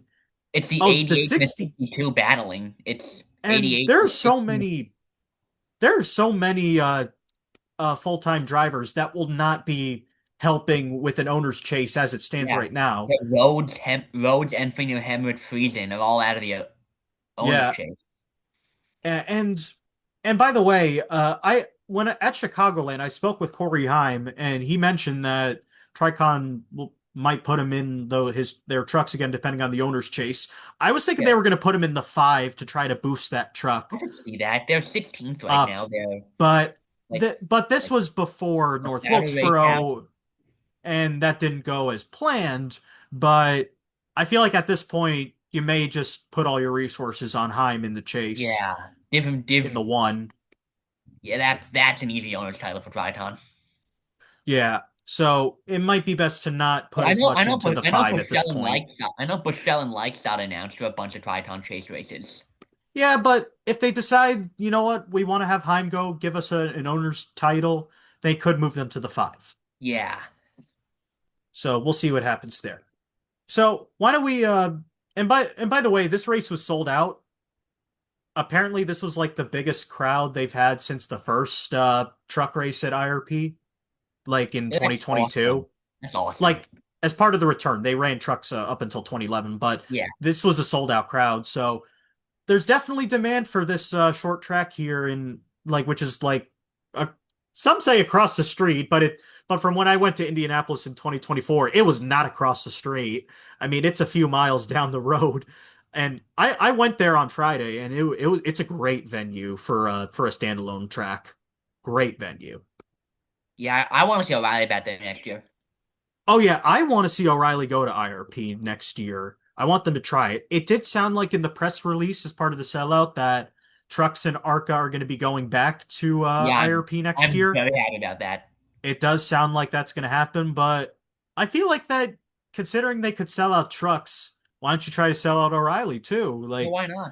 It's the Oh, the 88 and the 60 62 battling. It's and 88 and 60. there are so many full-time drivers that will not be helping with an owner's chase as it stands Yeah. right now. The Rhodes, Enfino, Hemrick, Friesen are all out of the owner's Yeah, chase. and and by the way, I when at Chicagoland, I spoke with Corey Heim, and he mentioned that might put him in their trucks again, depending on the owner's chase. I was thinking Yeah, they were going to put him in the 5 to try to boost that truck I could see that. They're 16th right up, now. They're but like this like was before a North Saturday now. Wilkesboro, and that didn't go as planned. But I feel like at this point, you may just put all your resources on Heim in the chase Yeah. Give him in the give. 1. Yeah, that's an easy owner's title for Triton. Yeah. So it might be best to not But put as much into the I know 5 at this Bushell and point. Lights got announced for a bunch of Triton chase races. Yeah, but if they decide, you know what, we want to have Heim go give us an owner's title, they could move them to the 5. Yeah. So we'll see what happens there. So why don't we and by the way, this race was sold out. Apparently this was like the biggest crowd they've had since the first truck race at IRP, like in That's awesome. 2022. That's awesome. Like as part of the return, they ran trucks up until 2011, but Yeah. this was a sold out crowd. So there's definitely demand for this short track here in like which is like uh, some say across the street, but from when I went to Indianapolis in 2024, it was not across the street. I mean, it's a few miles down the road. And I went there on Friday, and it's a great venue for a standalone track. Great venue. Yeah, I want to see O'Reilly back there next year. Oh yeah, I want to see O'Reilly go to IRP next year. I want them to try it. It did sound like in the press release as part of the sellout that Trucks and ARCA are going to be going back to Yeah, IRP next I'm year. very happy about that. It does sound like that's going to happen, but I feel like that considering they could sell out Trucks, why don't you try to sell out O'Reilly too? Well, why not?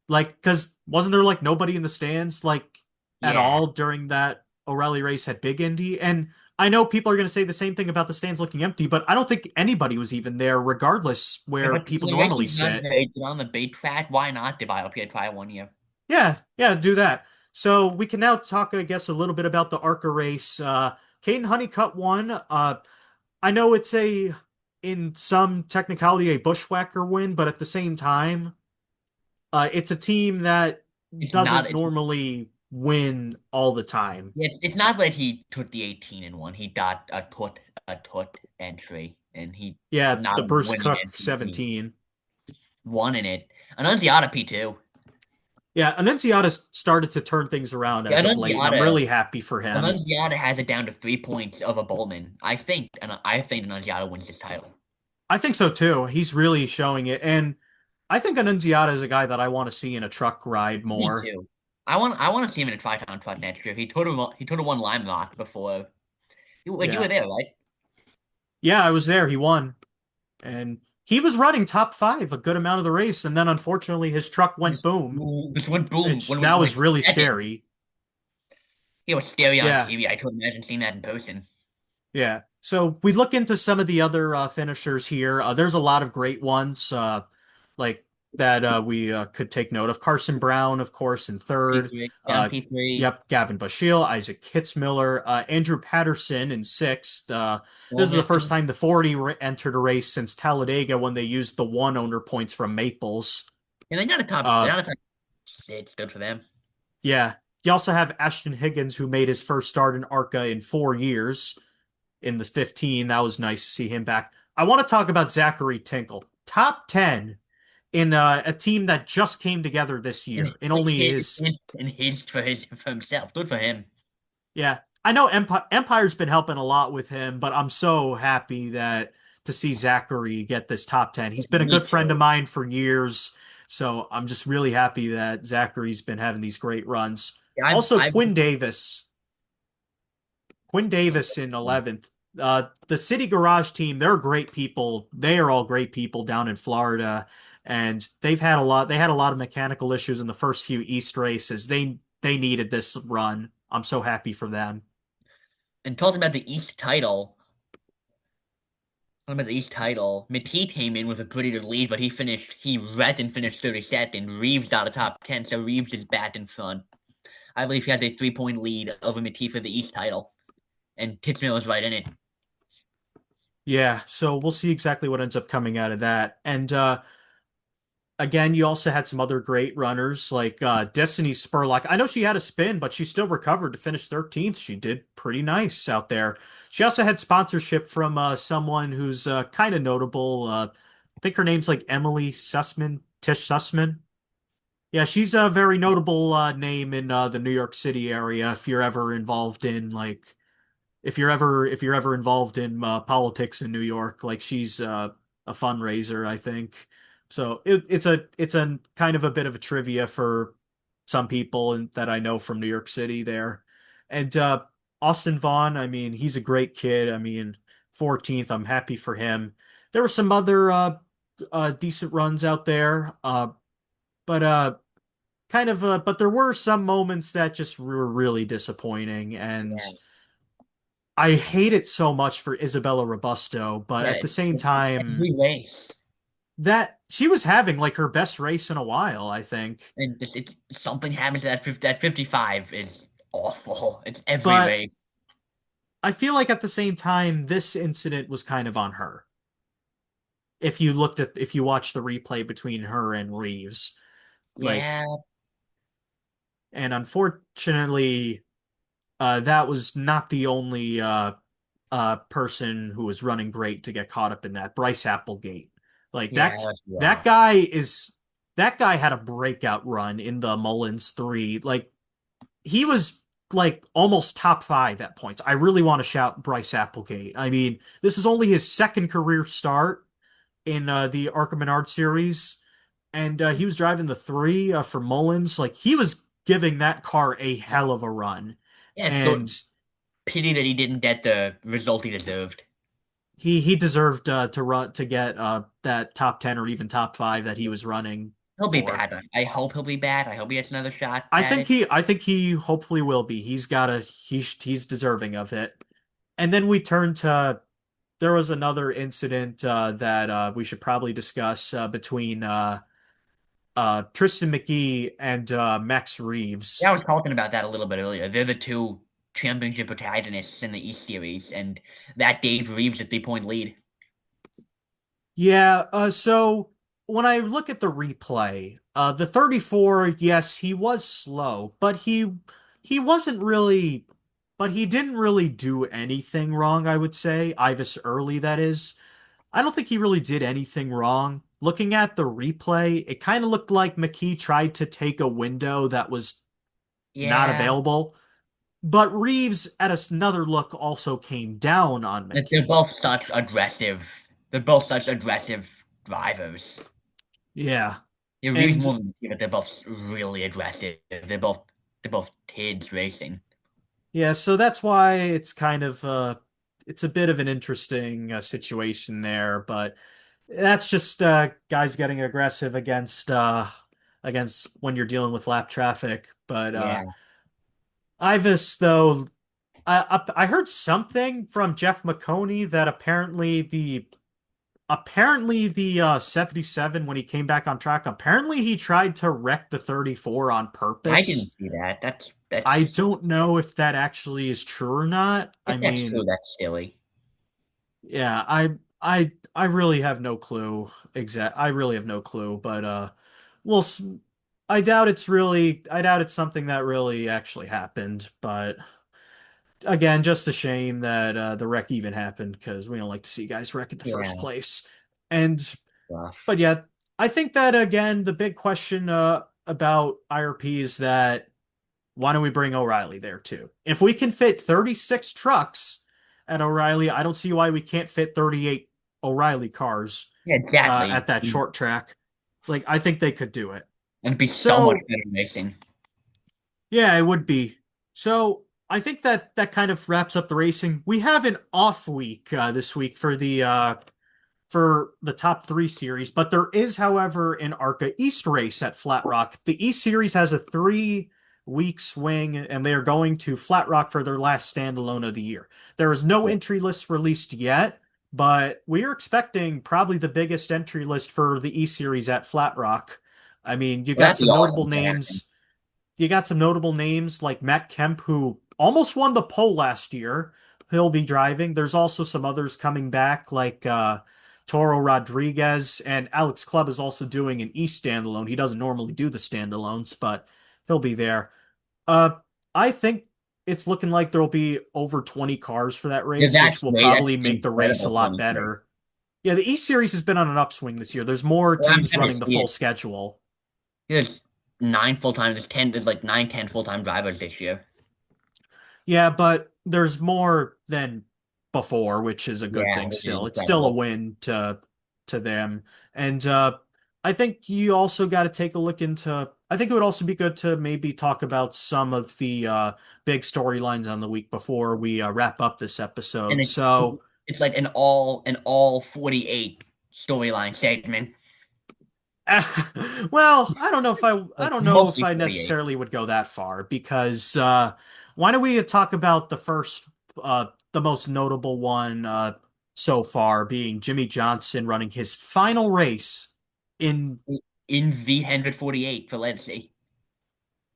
Because wasn't there like nobody in the stands like at Yeah. all during that O'Reilly race at Big Indy? And I know people are going to say the same thing about the stands looking empty, but I don't think anybody was even there, regardless If, where people the normally racing's not sit. very good on the bait track, why not develop here, try 1 year? Yeah, yeah, do that. So we can now talk, I guess, a little bit about the ARCA race. Caden Honeycutt won. I know it's in some technicality, a bushwhacker win, but at the same time, it's a team that It's not. doesn't normally win all the time. It's not that he took the 18 and won. He got a tut entry, and he Yeah, not the a Bruce winning Cook entry. He 17. won in it. Annunziata P2. Yeah, Annunziata started to turn things around Yeah, as of late, and I'm really happy for him. Annunziata has it down to 3 points of a Bowman. I think Annunziata wins this title. I think so too. He's really showing it, and I think Annunziata is a guy that I want to see in a truck ride Me more. too. I want to see him in a Triton truck next year. He told him won Lime Rock before. You were Yeah. there, right? Yeah, I was there. He won. And he was running top 5 a good amount of the race, and then unfortunately his truck went boom. Just went boom. Which When that went was like really second. scary. He was scary on Yeah. TV. I couldn't imagine seeing that in person. Yeah. So we look into some of the other finishers here. There's a lot of great ones like that we could take note of. Carson Brown, of course, in third. P3, down Uh, P3. yep, Gavin Bashiel, Isaac Kitzmiller, Andrew Patterson in sixth. This is the first Bowman. time the 40 entered a race since Talladega when they used the one owner points from Maples. And they got a top. They Uh, got a top six. Good for them. yeah. You also have Ashton Higgins, who made his first start in ARCA in 4 years in the 15. That was nice to see him back. I want to talk about Zachary Tinkle. Top 10 in a team that just came together this And year in only his. for himself. Good for him. Yeah. I know Empire's been helping a lot with him, but I'm so happy that to see Zachary get this top 10. He's been a Me good friend of too. mine for years. So I'm just really happy that Zachary's been having these great runs. Yeah, Also, I've Quinn Davis in 11th. The City Garage team, they're great people. They are all great people down in Florida, and they had a lot of mechanical issues in the first few East races. They needed this run. I'm so happy for them. and talking about the East title. Talking about the East title, McKee came in with a pretty good lead, but he wrecked and finished 32nd. Reeves got a top 10, so Reeves is back in front. I believe he has a 3 point lead over McKee for the East title, and Titsmill is right in it. Yeah, so we'll see exactly what ends up coming out of that. And again, you also had some other great runners like Destiny Spurlock. I know she had a spin, but she still recovered to finish 13th. She did pretty nice out there. She also had sponsorship from someone who's kind of notable. I think her name's like Emily Sussman, Tish Sussman. Yeah, she's a very notable name in the New York City area. If you're ever involved in like if you're ever involved in politics in New York, like she's a fundraiser, I think. So it's a kind of a bit of a trivia for some people that I know from New York City there. And Austin Vaughn, I mean, he's a great kid. I mean, 14th, I'm happy for him. There were some other decent runs out there, but but there were some moments that just were really disappointing and. Yeah, I hate it so much for Isabella Robusto, but yeah. at the same time, Every race, that she was having like her best race in a while, I think. and just it's something happens at 55 is awful. It's every But race. I feel like at the same time, this incident was kind of on her. If you watch the replay between her and Reeves, like, Yeah, and unfortunately, that was not the only person who was running great to get caught up in that. Bryce Applegate. Like yeah, that yeah, guy is that guy had a breakout run in the Mullins 3. Like he was like almost top 5 at points. I really want to shout Bryce Applegate. I mean, this is only his second career start in the Arkham Menard series, and he was driving the 3 for Mullins. Like he was giving that car a hell of a run, yeah. and Pity that he didn't get the result he deserved. he deserved to run to get that top 10 or even top 5 that he was running He'll be for. bad. I hope he'll be bad. I hope he gets another shot at it. I think he hopefully will be. He's deserving of it. And then we turn to there was another incident that we should probably discuss between Tristan McGee and Max Yeah, I Reeves. was talking about that a little bit earlier. They're the two championship protagonists in the East Series, and that gave Reeves a 3 point lead. Yeah, so when I look at the replay, the 34, yes, he was slow, but he wasn't really but he didn't really do anything wrong, I would say. Ivis early, that is. I don't think he really did anything wrong. Looking at the replay, it kind of looked like McKee tried to take a window that was not Yeah, available. But Reeves, at another look, also came down on they're McKee. both such aggressive. They're both such aggressive drivers. Yeah. Yeah, Reeves And more than McKee, but they're both really aggressive. They're both kids racing. yeah, so that's why it's a bit of an interesting situation there, but that's just guys getting aggressive against when you're dealing with lap traffic. But Yeah, Ivis though, I heard something from Jeff McConey that apparently the 77 when he came back on track, apparently he tried to wreck the 34 on I didn't purpose. see that. I That's don't know if that actually is true or not. I if that's true, mean, that's silly. yeah, I really have no clue I really have no clue, but Well, I doubt it's really, I doubt it's something that really actually happened. But again, just a shame that the wreck even happened because we don't like to see guys wreck at the first Yeah, place. And, rough. but yeah, I think that again, the big question about IRP is that why don't we bring O'Reilly there too? If we can fit 36 trucks at O'Reilly, I don't see why we can't fit 38 O'Reilly cars Yeah, exactly. at that short track. Like, I think they could do it. And it'd be so much So, better racing. yeah, it would be. So, I think that that kind of wraps up the racing. We have an off week this week for the top three series, but there is, however, an ARCA East race at Flat Rock. The East Series has a 3 week swing, and they are going to Flat Rock for their last standalone of the year. There is no entry list released yet, but we are expecting probably the biggest entry list for the East Series at Flat Rock. I mean, you Well, got that'd be some notable awesome to happen. names. You got some notable names like Matt Kemp, who almost won the pole last year. He'll be driving. There's also some others coming back, like Toro Rodriguez, and Alex Clubb is also doing an East standalone. He doesn't normally do the standalones, but he'll be there. Uh, I think it's looking like there'll be over 20 cars for that Yeah, race, which that's will great. That's probably make the race a incredible for lot me. better. Yeah, the East Series has been on an upswing this year. There's more Well, I'm teams glad to running the see full it. schedule. There's nine full time. There's like nine, 10 full time drivers this year. Yeah, but there's more than before, which is a good Yeah, thing which is still. It's still a incredible. win to them. And I think you also got to take a look into I think it would also be good to maybe talk about some of the big storylines on the week before we wrap up this And episode. So, it's like an all 48 storyline segment. well, I Like don't know if mostly I 48. necessarily would go that far because why don't we talk about the most notable one so far being Jimmie Johnson running his final race in In the 148 for Legacy.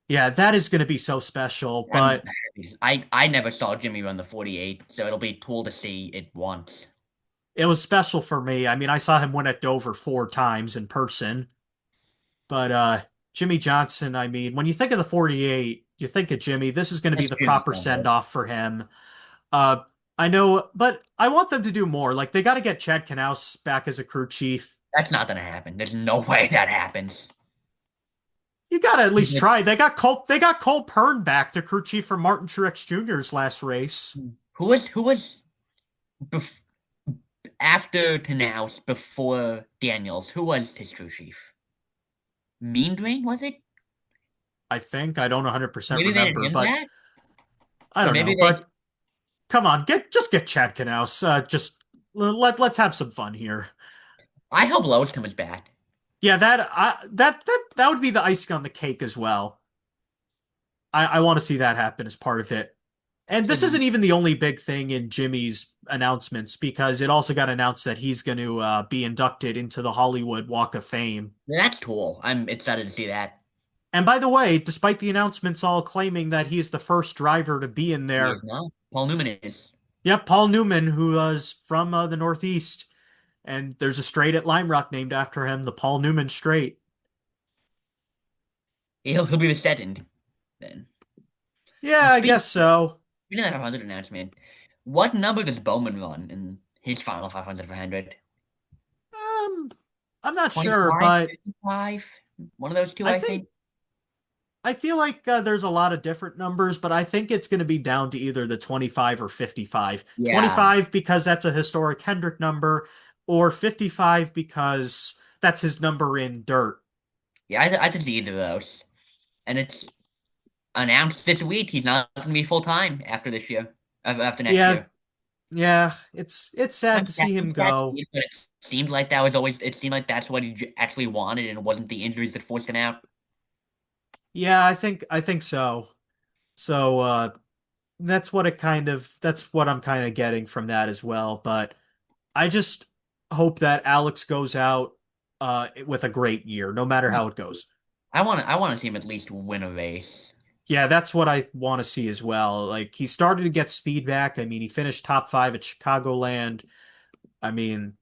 yeah, that is going to be so special, I'm but happy. I never saw Jimmy run the 48, so it'll be cool to see it once. it was special for me. I mean, I saw him win at Dover 4 times in person, but Jimmie Johnson, I mean, when you think of the 48, you think of Jimmy. This is going to be That's the Jimmy's proper send number. off for him. Uh, I know, but I want them to do more. Like they got to get Chad Knaus back as a crew chief. That's not gonna happen. There's no way that happens. You got to at He's least like, try. They got Cole Pern back, the crew chief for Martin Truex Jr.'s last race. who was bef after Knaus, before Daniels? Who was his crew chief? Mean Drain, was it? I think I don't 100% Maybe they did remember, him but back, I or don't maybe know. they. But come on, get Chad Knaus. Just let's have some fun here. I hope Lois comes back. Yeah, that would be the icing on the cake as well. I want to see that happen as part of it. And It's like this isn't even the only big thing in Jimmy's announcements because it also got announced that he's going to be inducted into the Hollywood Walk of Fame. that's cool. I'm excited to see that. And by the way, despite the announcements all claiming that he's the first driver to be in He is there, now. Paul Newman is. yep, Paul Newman, who was from the Northeast, and there's a straight at Lime Rock named after him, the Paul Newman Straight. He'll be the second then. Yeah, I Speaking guess so. of that 500 announcement, what number does Bowman run in his final 500 for 100? Um, I'm not sure, 25, but 55? One of those two, I I think think. I feel like there's a lot of different numbers, but I think it's going to be down to either the 25 or 55. Yeah. 25 because that's a historic Hendrick number, or 55 because that's his number in dirt. Yeah, I could see either of those. And it's announced this week he's not going to be full time after this year, after next Yeah, year. yeah, it's sad to see him I'm sad to go. see it, but it seemed like that was always, it seemed like that's what he actually wanted, and it wasn't the injuries that forced him out. Yeah, I think so. So that's what I'm kind of getting from that as well, but I just hope that Alex goes out with a great year, no matter how it goes. I want to see him at least win a race. Yeah, that's what I want to see as well. Like he started to get speed back. I mean, he finished top 5 at Chicagoland. I mean,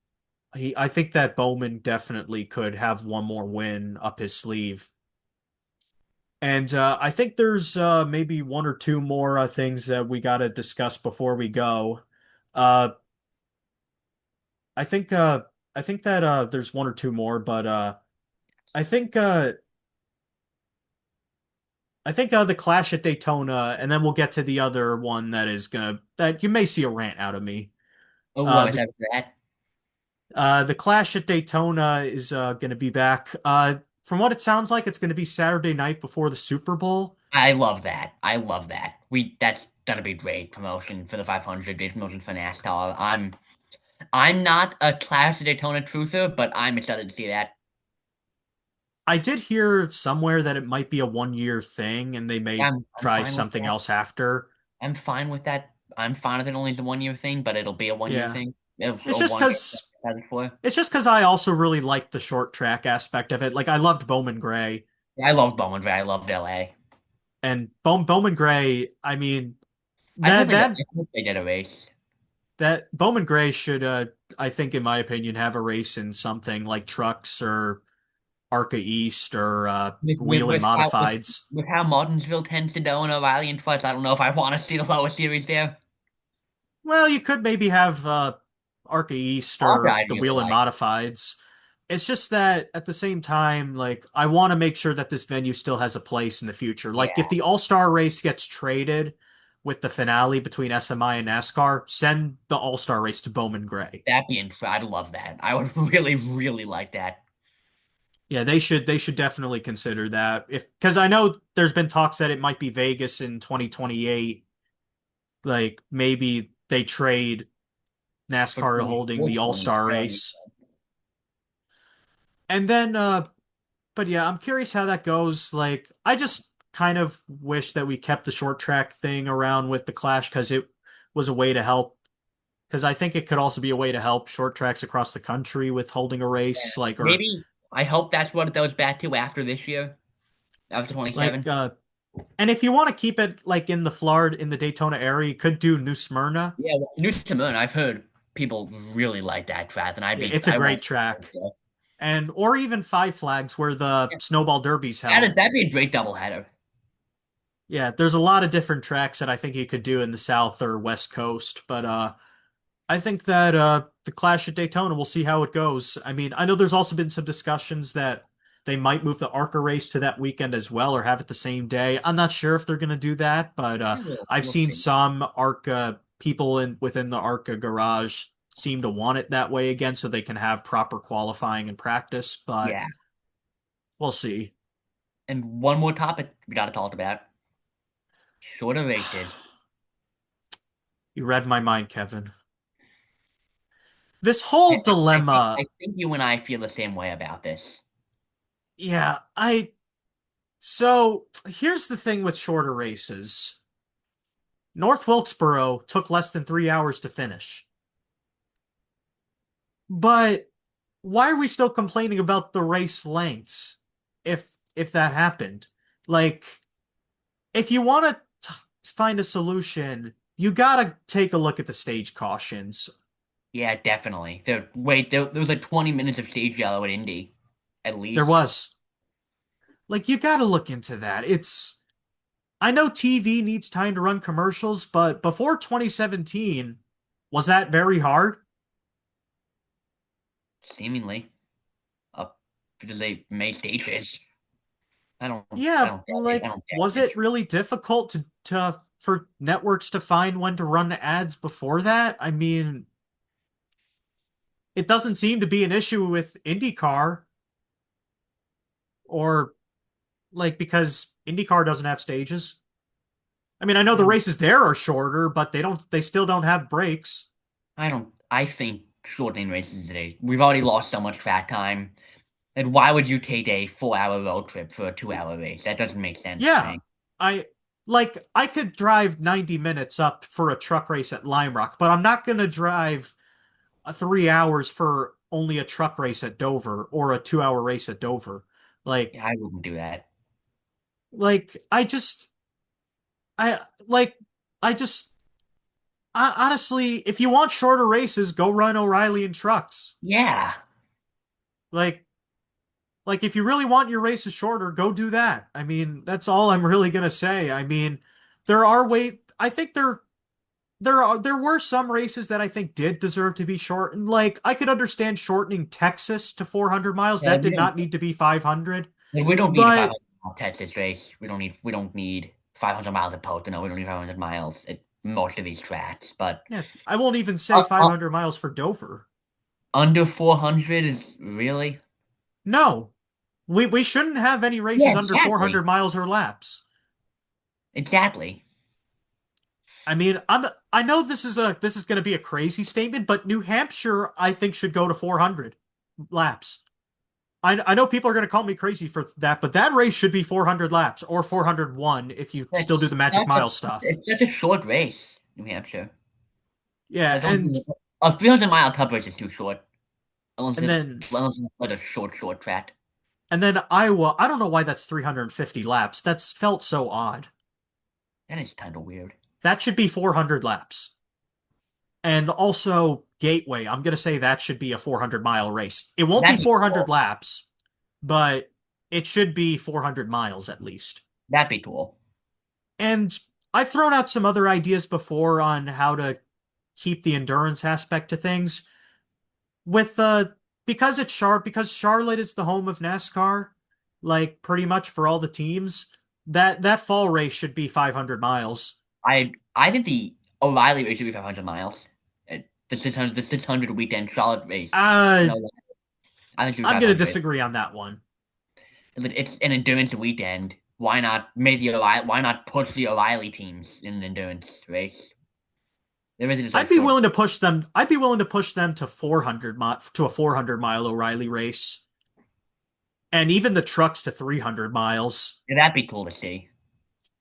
I think that Bowman definitely could have one more win up his sleeve. And I think there's maybe one or two more things that we got to discuss before we go. Uh, I think uh, I think that there's one or two more, but I think uh, I think the Clash at Daytona, and then we'll get to the other one that you may see a rant out of me. Oh, what Uh, was the that? the Clash at Daytona is gonna be back. From what it sounds like, it's gonna be Saturday night before the Super Bowl. I love that. I love that. That's gonna be great promotion for the 500, great promotion for NASCAR. I'm not a Clash of Daytona truther, but I'm excited to see that. I did hear somewhere that it might be a 1 year thing, and they may I'm try fine with something that. else after. I'm fine with that. I'm fine with it only as a 1 year thing, but it'll be a 1 year Yeah, thing. If it's a just 1 year because excited for. it's just because I also really liked the short track aspect of it. Like I loved Bowman Gray. I love Bowman. I loved LA. And Bowman Gray, I mean that that I hope they did a race that Bowman Gray should I think in my opinion have a race in something like trucks or Arca East or Whelen Modifieds. with how Martinsville tends to go in O'Reilly and Fletch. I don't know if I want to see the lower series there. Well, you could maybe have Arca East Arca, or I the really Whelen like. Modifieds. It's just that at the same time, like I want to make sure that this venue still has a place in the future. Like if Yeah, the All-Star race gets traded with the finale between SMI and NASCAR, send the All-Star race to Bowman Gray. that'd be I'd love that. I would really, really like that. Yeah, they should definitely consider that. If because I know there's been talks that it might be Vegas in 2028. Like maybe they trade For NASCAR holding 24, the All-Star 27. race. And then but yeah, I'm curious how that goes. Like I just kind of wish that we kept the short track thing around with the Clash because it was a way to help because I think it could also be a way to help short tracks across the country with holding a Yeah. race or Maybe I hope that's what it goes back to after this year, after like 27. and if you want to keep it like in the Florida in the Daytona area, you could do New Smyrna. Yeah, well, New Smyrna, I've heard people really like that track, and Yeah, it's a I want great to track. go. And or even Five Flags where the Yeah, Snowball Derby's held. that'd be a great doubleheader. Yeah, there's a lot of different tracks that I think you could do in the South or West Coast, but I think that the Clash at Daytona, we'll see how it goes. I mean, I know there's also been some discussions that they might move the ARCA race to that weekend as well or have it the same day. I'm not sure if they're going to do that, but Yeah, I've we'll seen see. some ARCA people within the ARCA garage seem to want it that way again so they can have proper qualifying and practice, but Yeah, we'll see. and one more topic we got to talk about: shorter races. You read my mind, Kevin. This whole I dilemma, think you and I feel the same way about this. yeah, so here's the thing with shorter races. North Wilkesboro took less than 3 hours to finish. But why are we still complaining about the race lengths if that happened? Like, if you want to find a solution, you gotta take a look at the stage cautions. Yeah, definitely. There was like 20 minutes of stage yellow at Indy, at There least. was. Like, you gotta look into that. I know TV needs time to run commercials, but before 2017, was that very hard? Seemingly, because they made stages. I Yeah, don't get it. I like don't get was it. it really difficult to for networks to find when to run ads before that? I mean, it doesn't seem to be an issue with IndyCar or like because IndyCar doesn't have stages. I mean, I know I the don't. races there are shorter, but they still don't have breaks. I don't. I think shortening races today. We've already lost so much track time. And why would you take a 4 hour road trip for a 2 hour race? That doesn't make sense to Yeah, me. I I could drive 90 minutes up for a truck race at Lime Rock, but I'm not going to drive 3 hours for only a truck race at Dover or a 2 hour race at Dover. Like, Yeah, I wouldn't do that. like I just, I like, I just, honestly, if you want shorter races, go run O'Reilly and trucks. Yeah. Like, like if you really want your races shorter, go do that. I mean, that's all I'm really gonna say. I mean, there are way. I think there were some races that I think did deserve to be shortened. Like I could understand shortening Texas to 400 miles. Yeah, That did not need to be 500. we don't need a But 500-mile Texas race. We don't need 500 miles at Pocono. We don't need 500 miles at most of these tracks. But yeah, I won't even say uh, uh, 500 miles for Dover. under 400 is really. No, we shouldn't have any Yeah, races under exactly. 400 miles or laps. Exactly. I mean, I know this is going to be a crazy statement, but New Hampshire I think should go to 400 laps. I know people are going to call me crazy for that, but that race should be 400 laps or 401 if you still do That's the magic such a mile stuff. it's such a short race, New Hampshire. Yeah, That's only a 300-mile coverage is too short. Unless and it's then unless it's like a short track. and then Iowa, I don't know why that's 350 laps. That's felt so odd. That is kind of weird. That should be 400 laps. And also Gateway, I'm going to say that should be a 400-mile race. It won't be That'd be 400 cool. laps, but it should be 400 miles at least. That'd be cool. And I've thrown out some other ideas before on how to keep the endurance aspect to things. With because Charlotte is the home of NASCAR, like pretty much for all the teams, that fall race should be 500 miles. I think the O'Reilly race should be 500 miles. The 600 weekend Charlotte race. Uh, No, I think it should be I'm gonna 500. disagree on that one. It's an endurance weekend. Why not push the O'Reilly teams in an endurance race? There isn't so I'd be short. willing to push them. I'd be willing to push them to 400 to a 400 mile O'Reilly race, and even the trucks to 300 miles, Yeah, that'd be cool to see.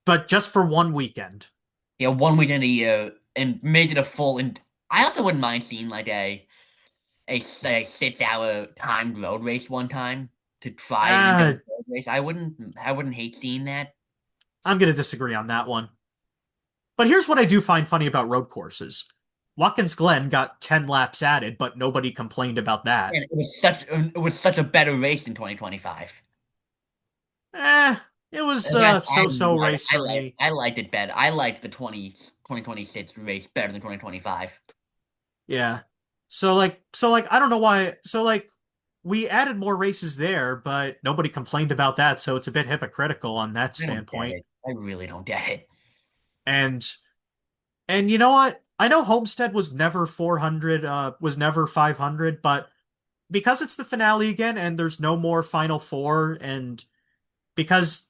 but just for one weekend. Yeah, one weekend a year and make it a full. And I also wouldn't mind seeing like a 6 hour timed road race one time to try an Uh, endurance road race. I wouldn't hate seeing that. I'm gonna disagree on that one. But here's what I do find funny about road courses. Watkins Glen got 10 laps added, but nobody complained about that. And it was such a better race in 2025. Eh, it was And a I so-so like race for me. I liked it better. I liked the 2026 race better than 2025. Yeah. So like I don't know why. So like we added more races there, but nobody complained about that, so it's a bit hypocritical on that I don't get standpoint. it. I really don't get it. And and you know what? I know Homestead was never 400 was never 500, but because it's the finale again and there's no more final four and because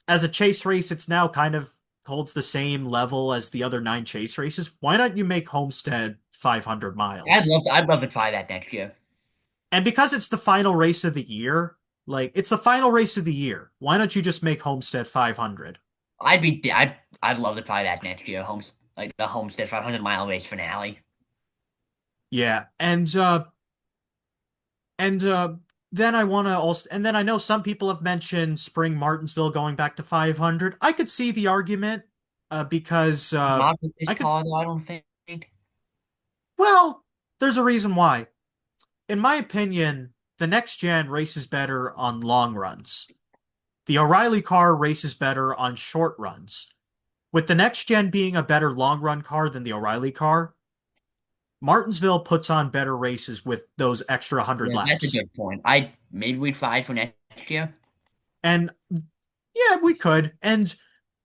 as a chase race it's now kind of holds the same level as the other 9 chase races, why not you make Homestead 500 miles? I'd love to try that next year. And because it's the final race of the year, like it's the final race of the year, why don't you just make Homestead 500? I'd love to try that next year. Like the Homestead 500-mile race finale. Yeah, and then I want to also, and then I know some people have mentioned Spring Martinsville going back to 500. I could see the argument because Not with this I could, car though, I don't think. well, there's a reason why. In my opinion, the next gen races better on long runs. The O'Reilly car races better on short runs. With the next gen being a better long run car than the O'Reilly car, Martinsville puts on better races with those extra 100 Yeah, that's a laps. good point. I maybe we try for next year. And yeah, we could. And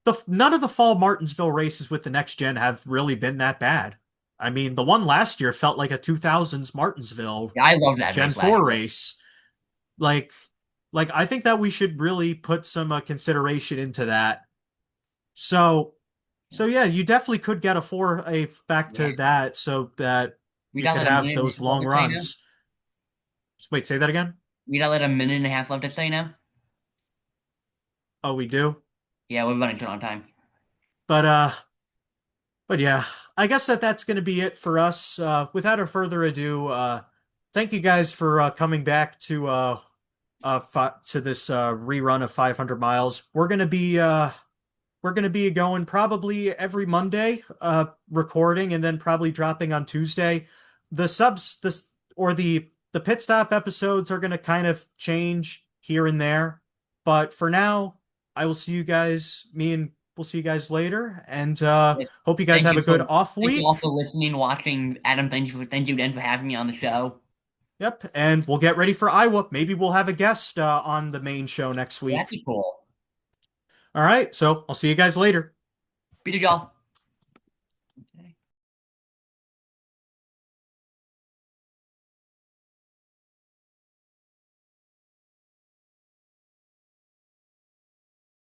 the none of the fall Martinsville races with the next gen have really been that bad. I mean, the one last year felt like a 2000s Martinsville Yeah, I love that Gen race last 4 year. race. Like like I think that we should really put some consideration into that. So so yeah, you definitely could get a back Yeah, to that so that we you got could like a have minute and a those half left long to say now. runs. Wait, say that again? We got like a minute and a half left to say now. Oh, we do. Yeah, we're running short on time. But but yeah, I guess that's going to be it for us. Without a further ado, thank you guys for coming back to this rerun of 500 miles. We're going to be we're going to be going probably every Monday, recording and then probably dropping on Tuesday. The subs, this or the pit stop episodes are going to kind of change here and there, but for now, I will see you guys. Me and we'll see you guys later, and Yes. hope you guys Thank have you a good for off thank you all for week. listening, watching. Adam, thank you again for having me on the show. Yep, and we'll get ready for Iowa. Maybe we'll have a guest on the main show next That'd week. be cool. All right, so I'll see you guys later. Peter y'all.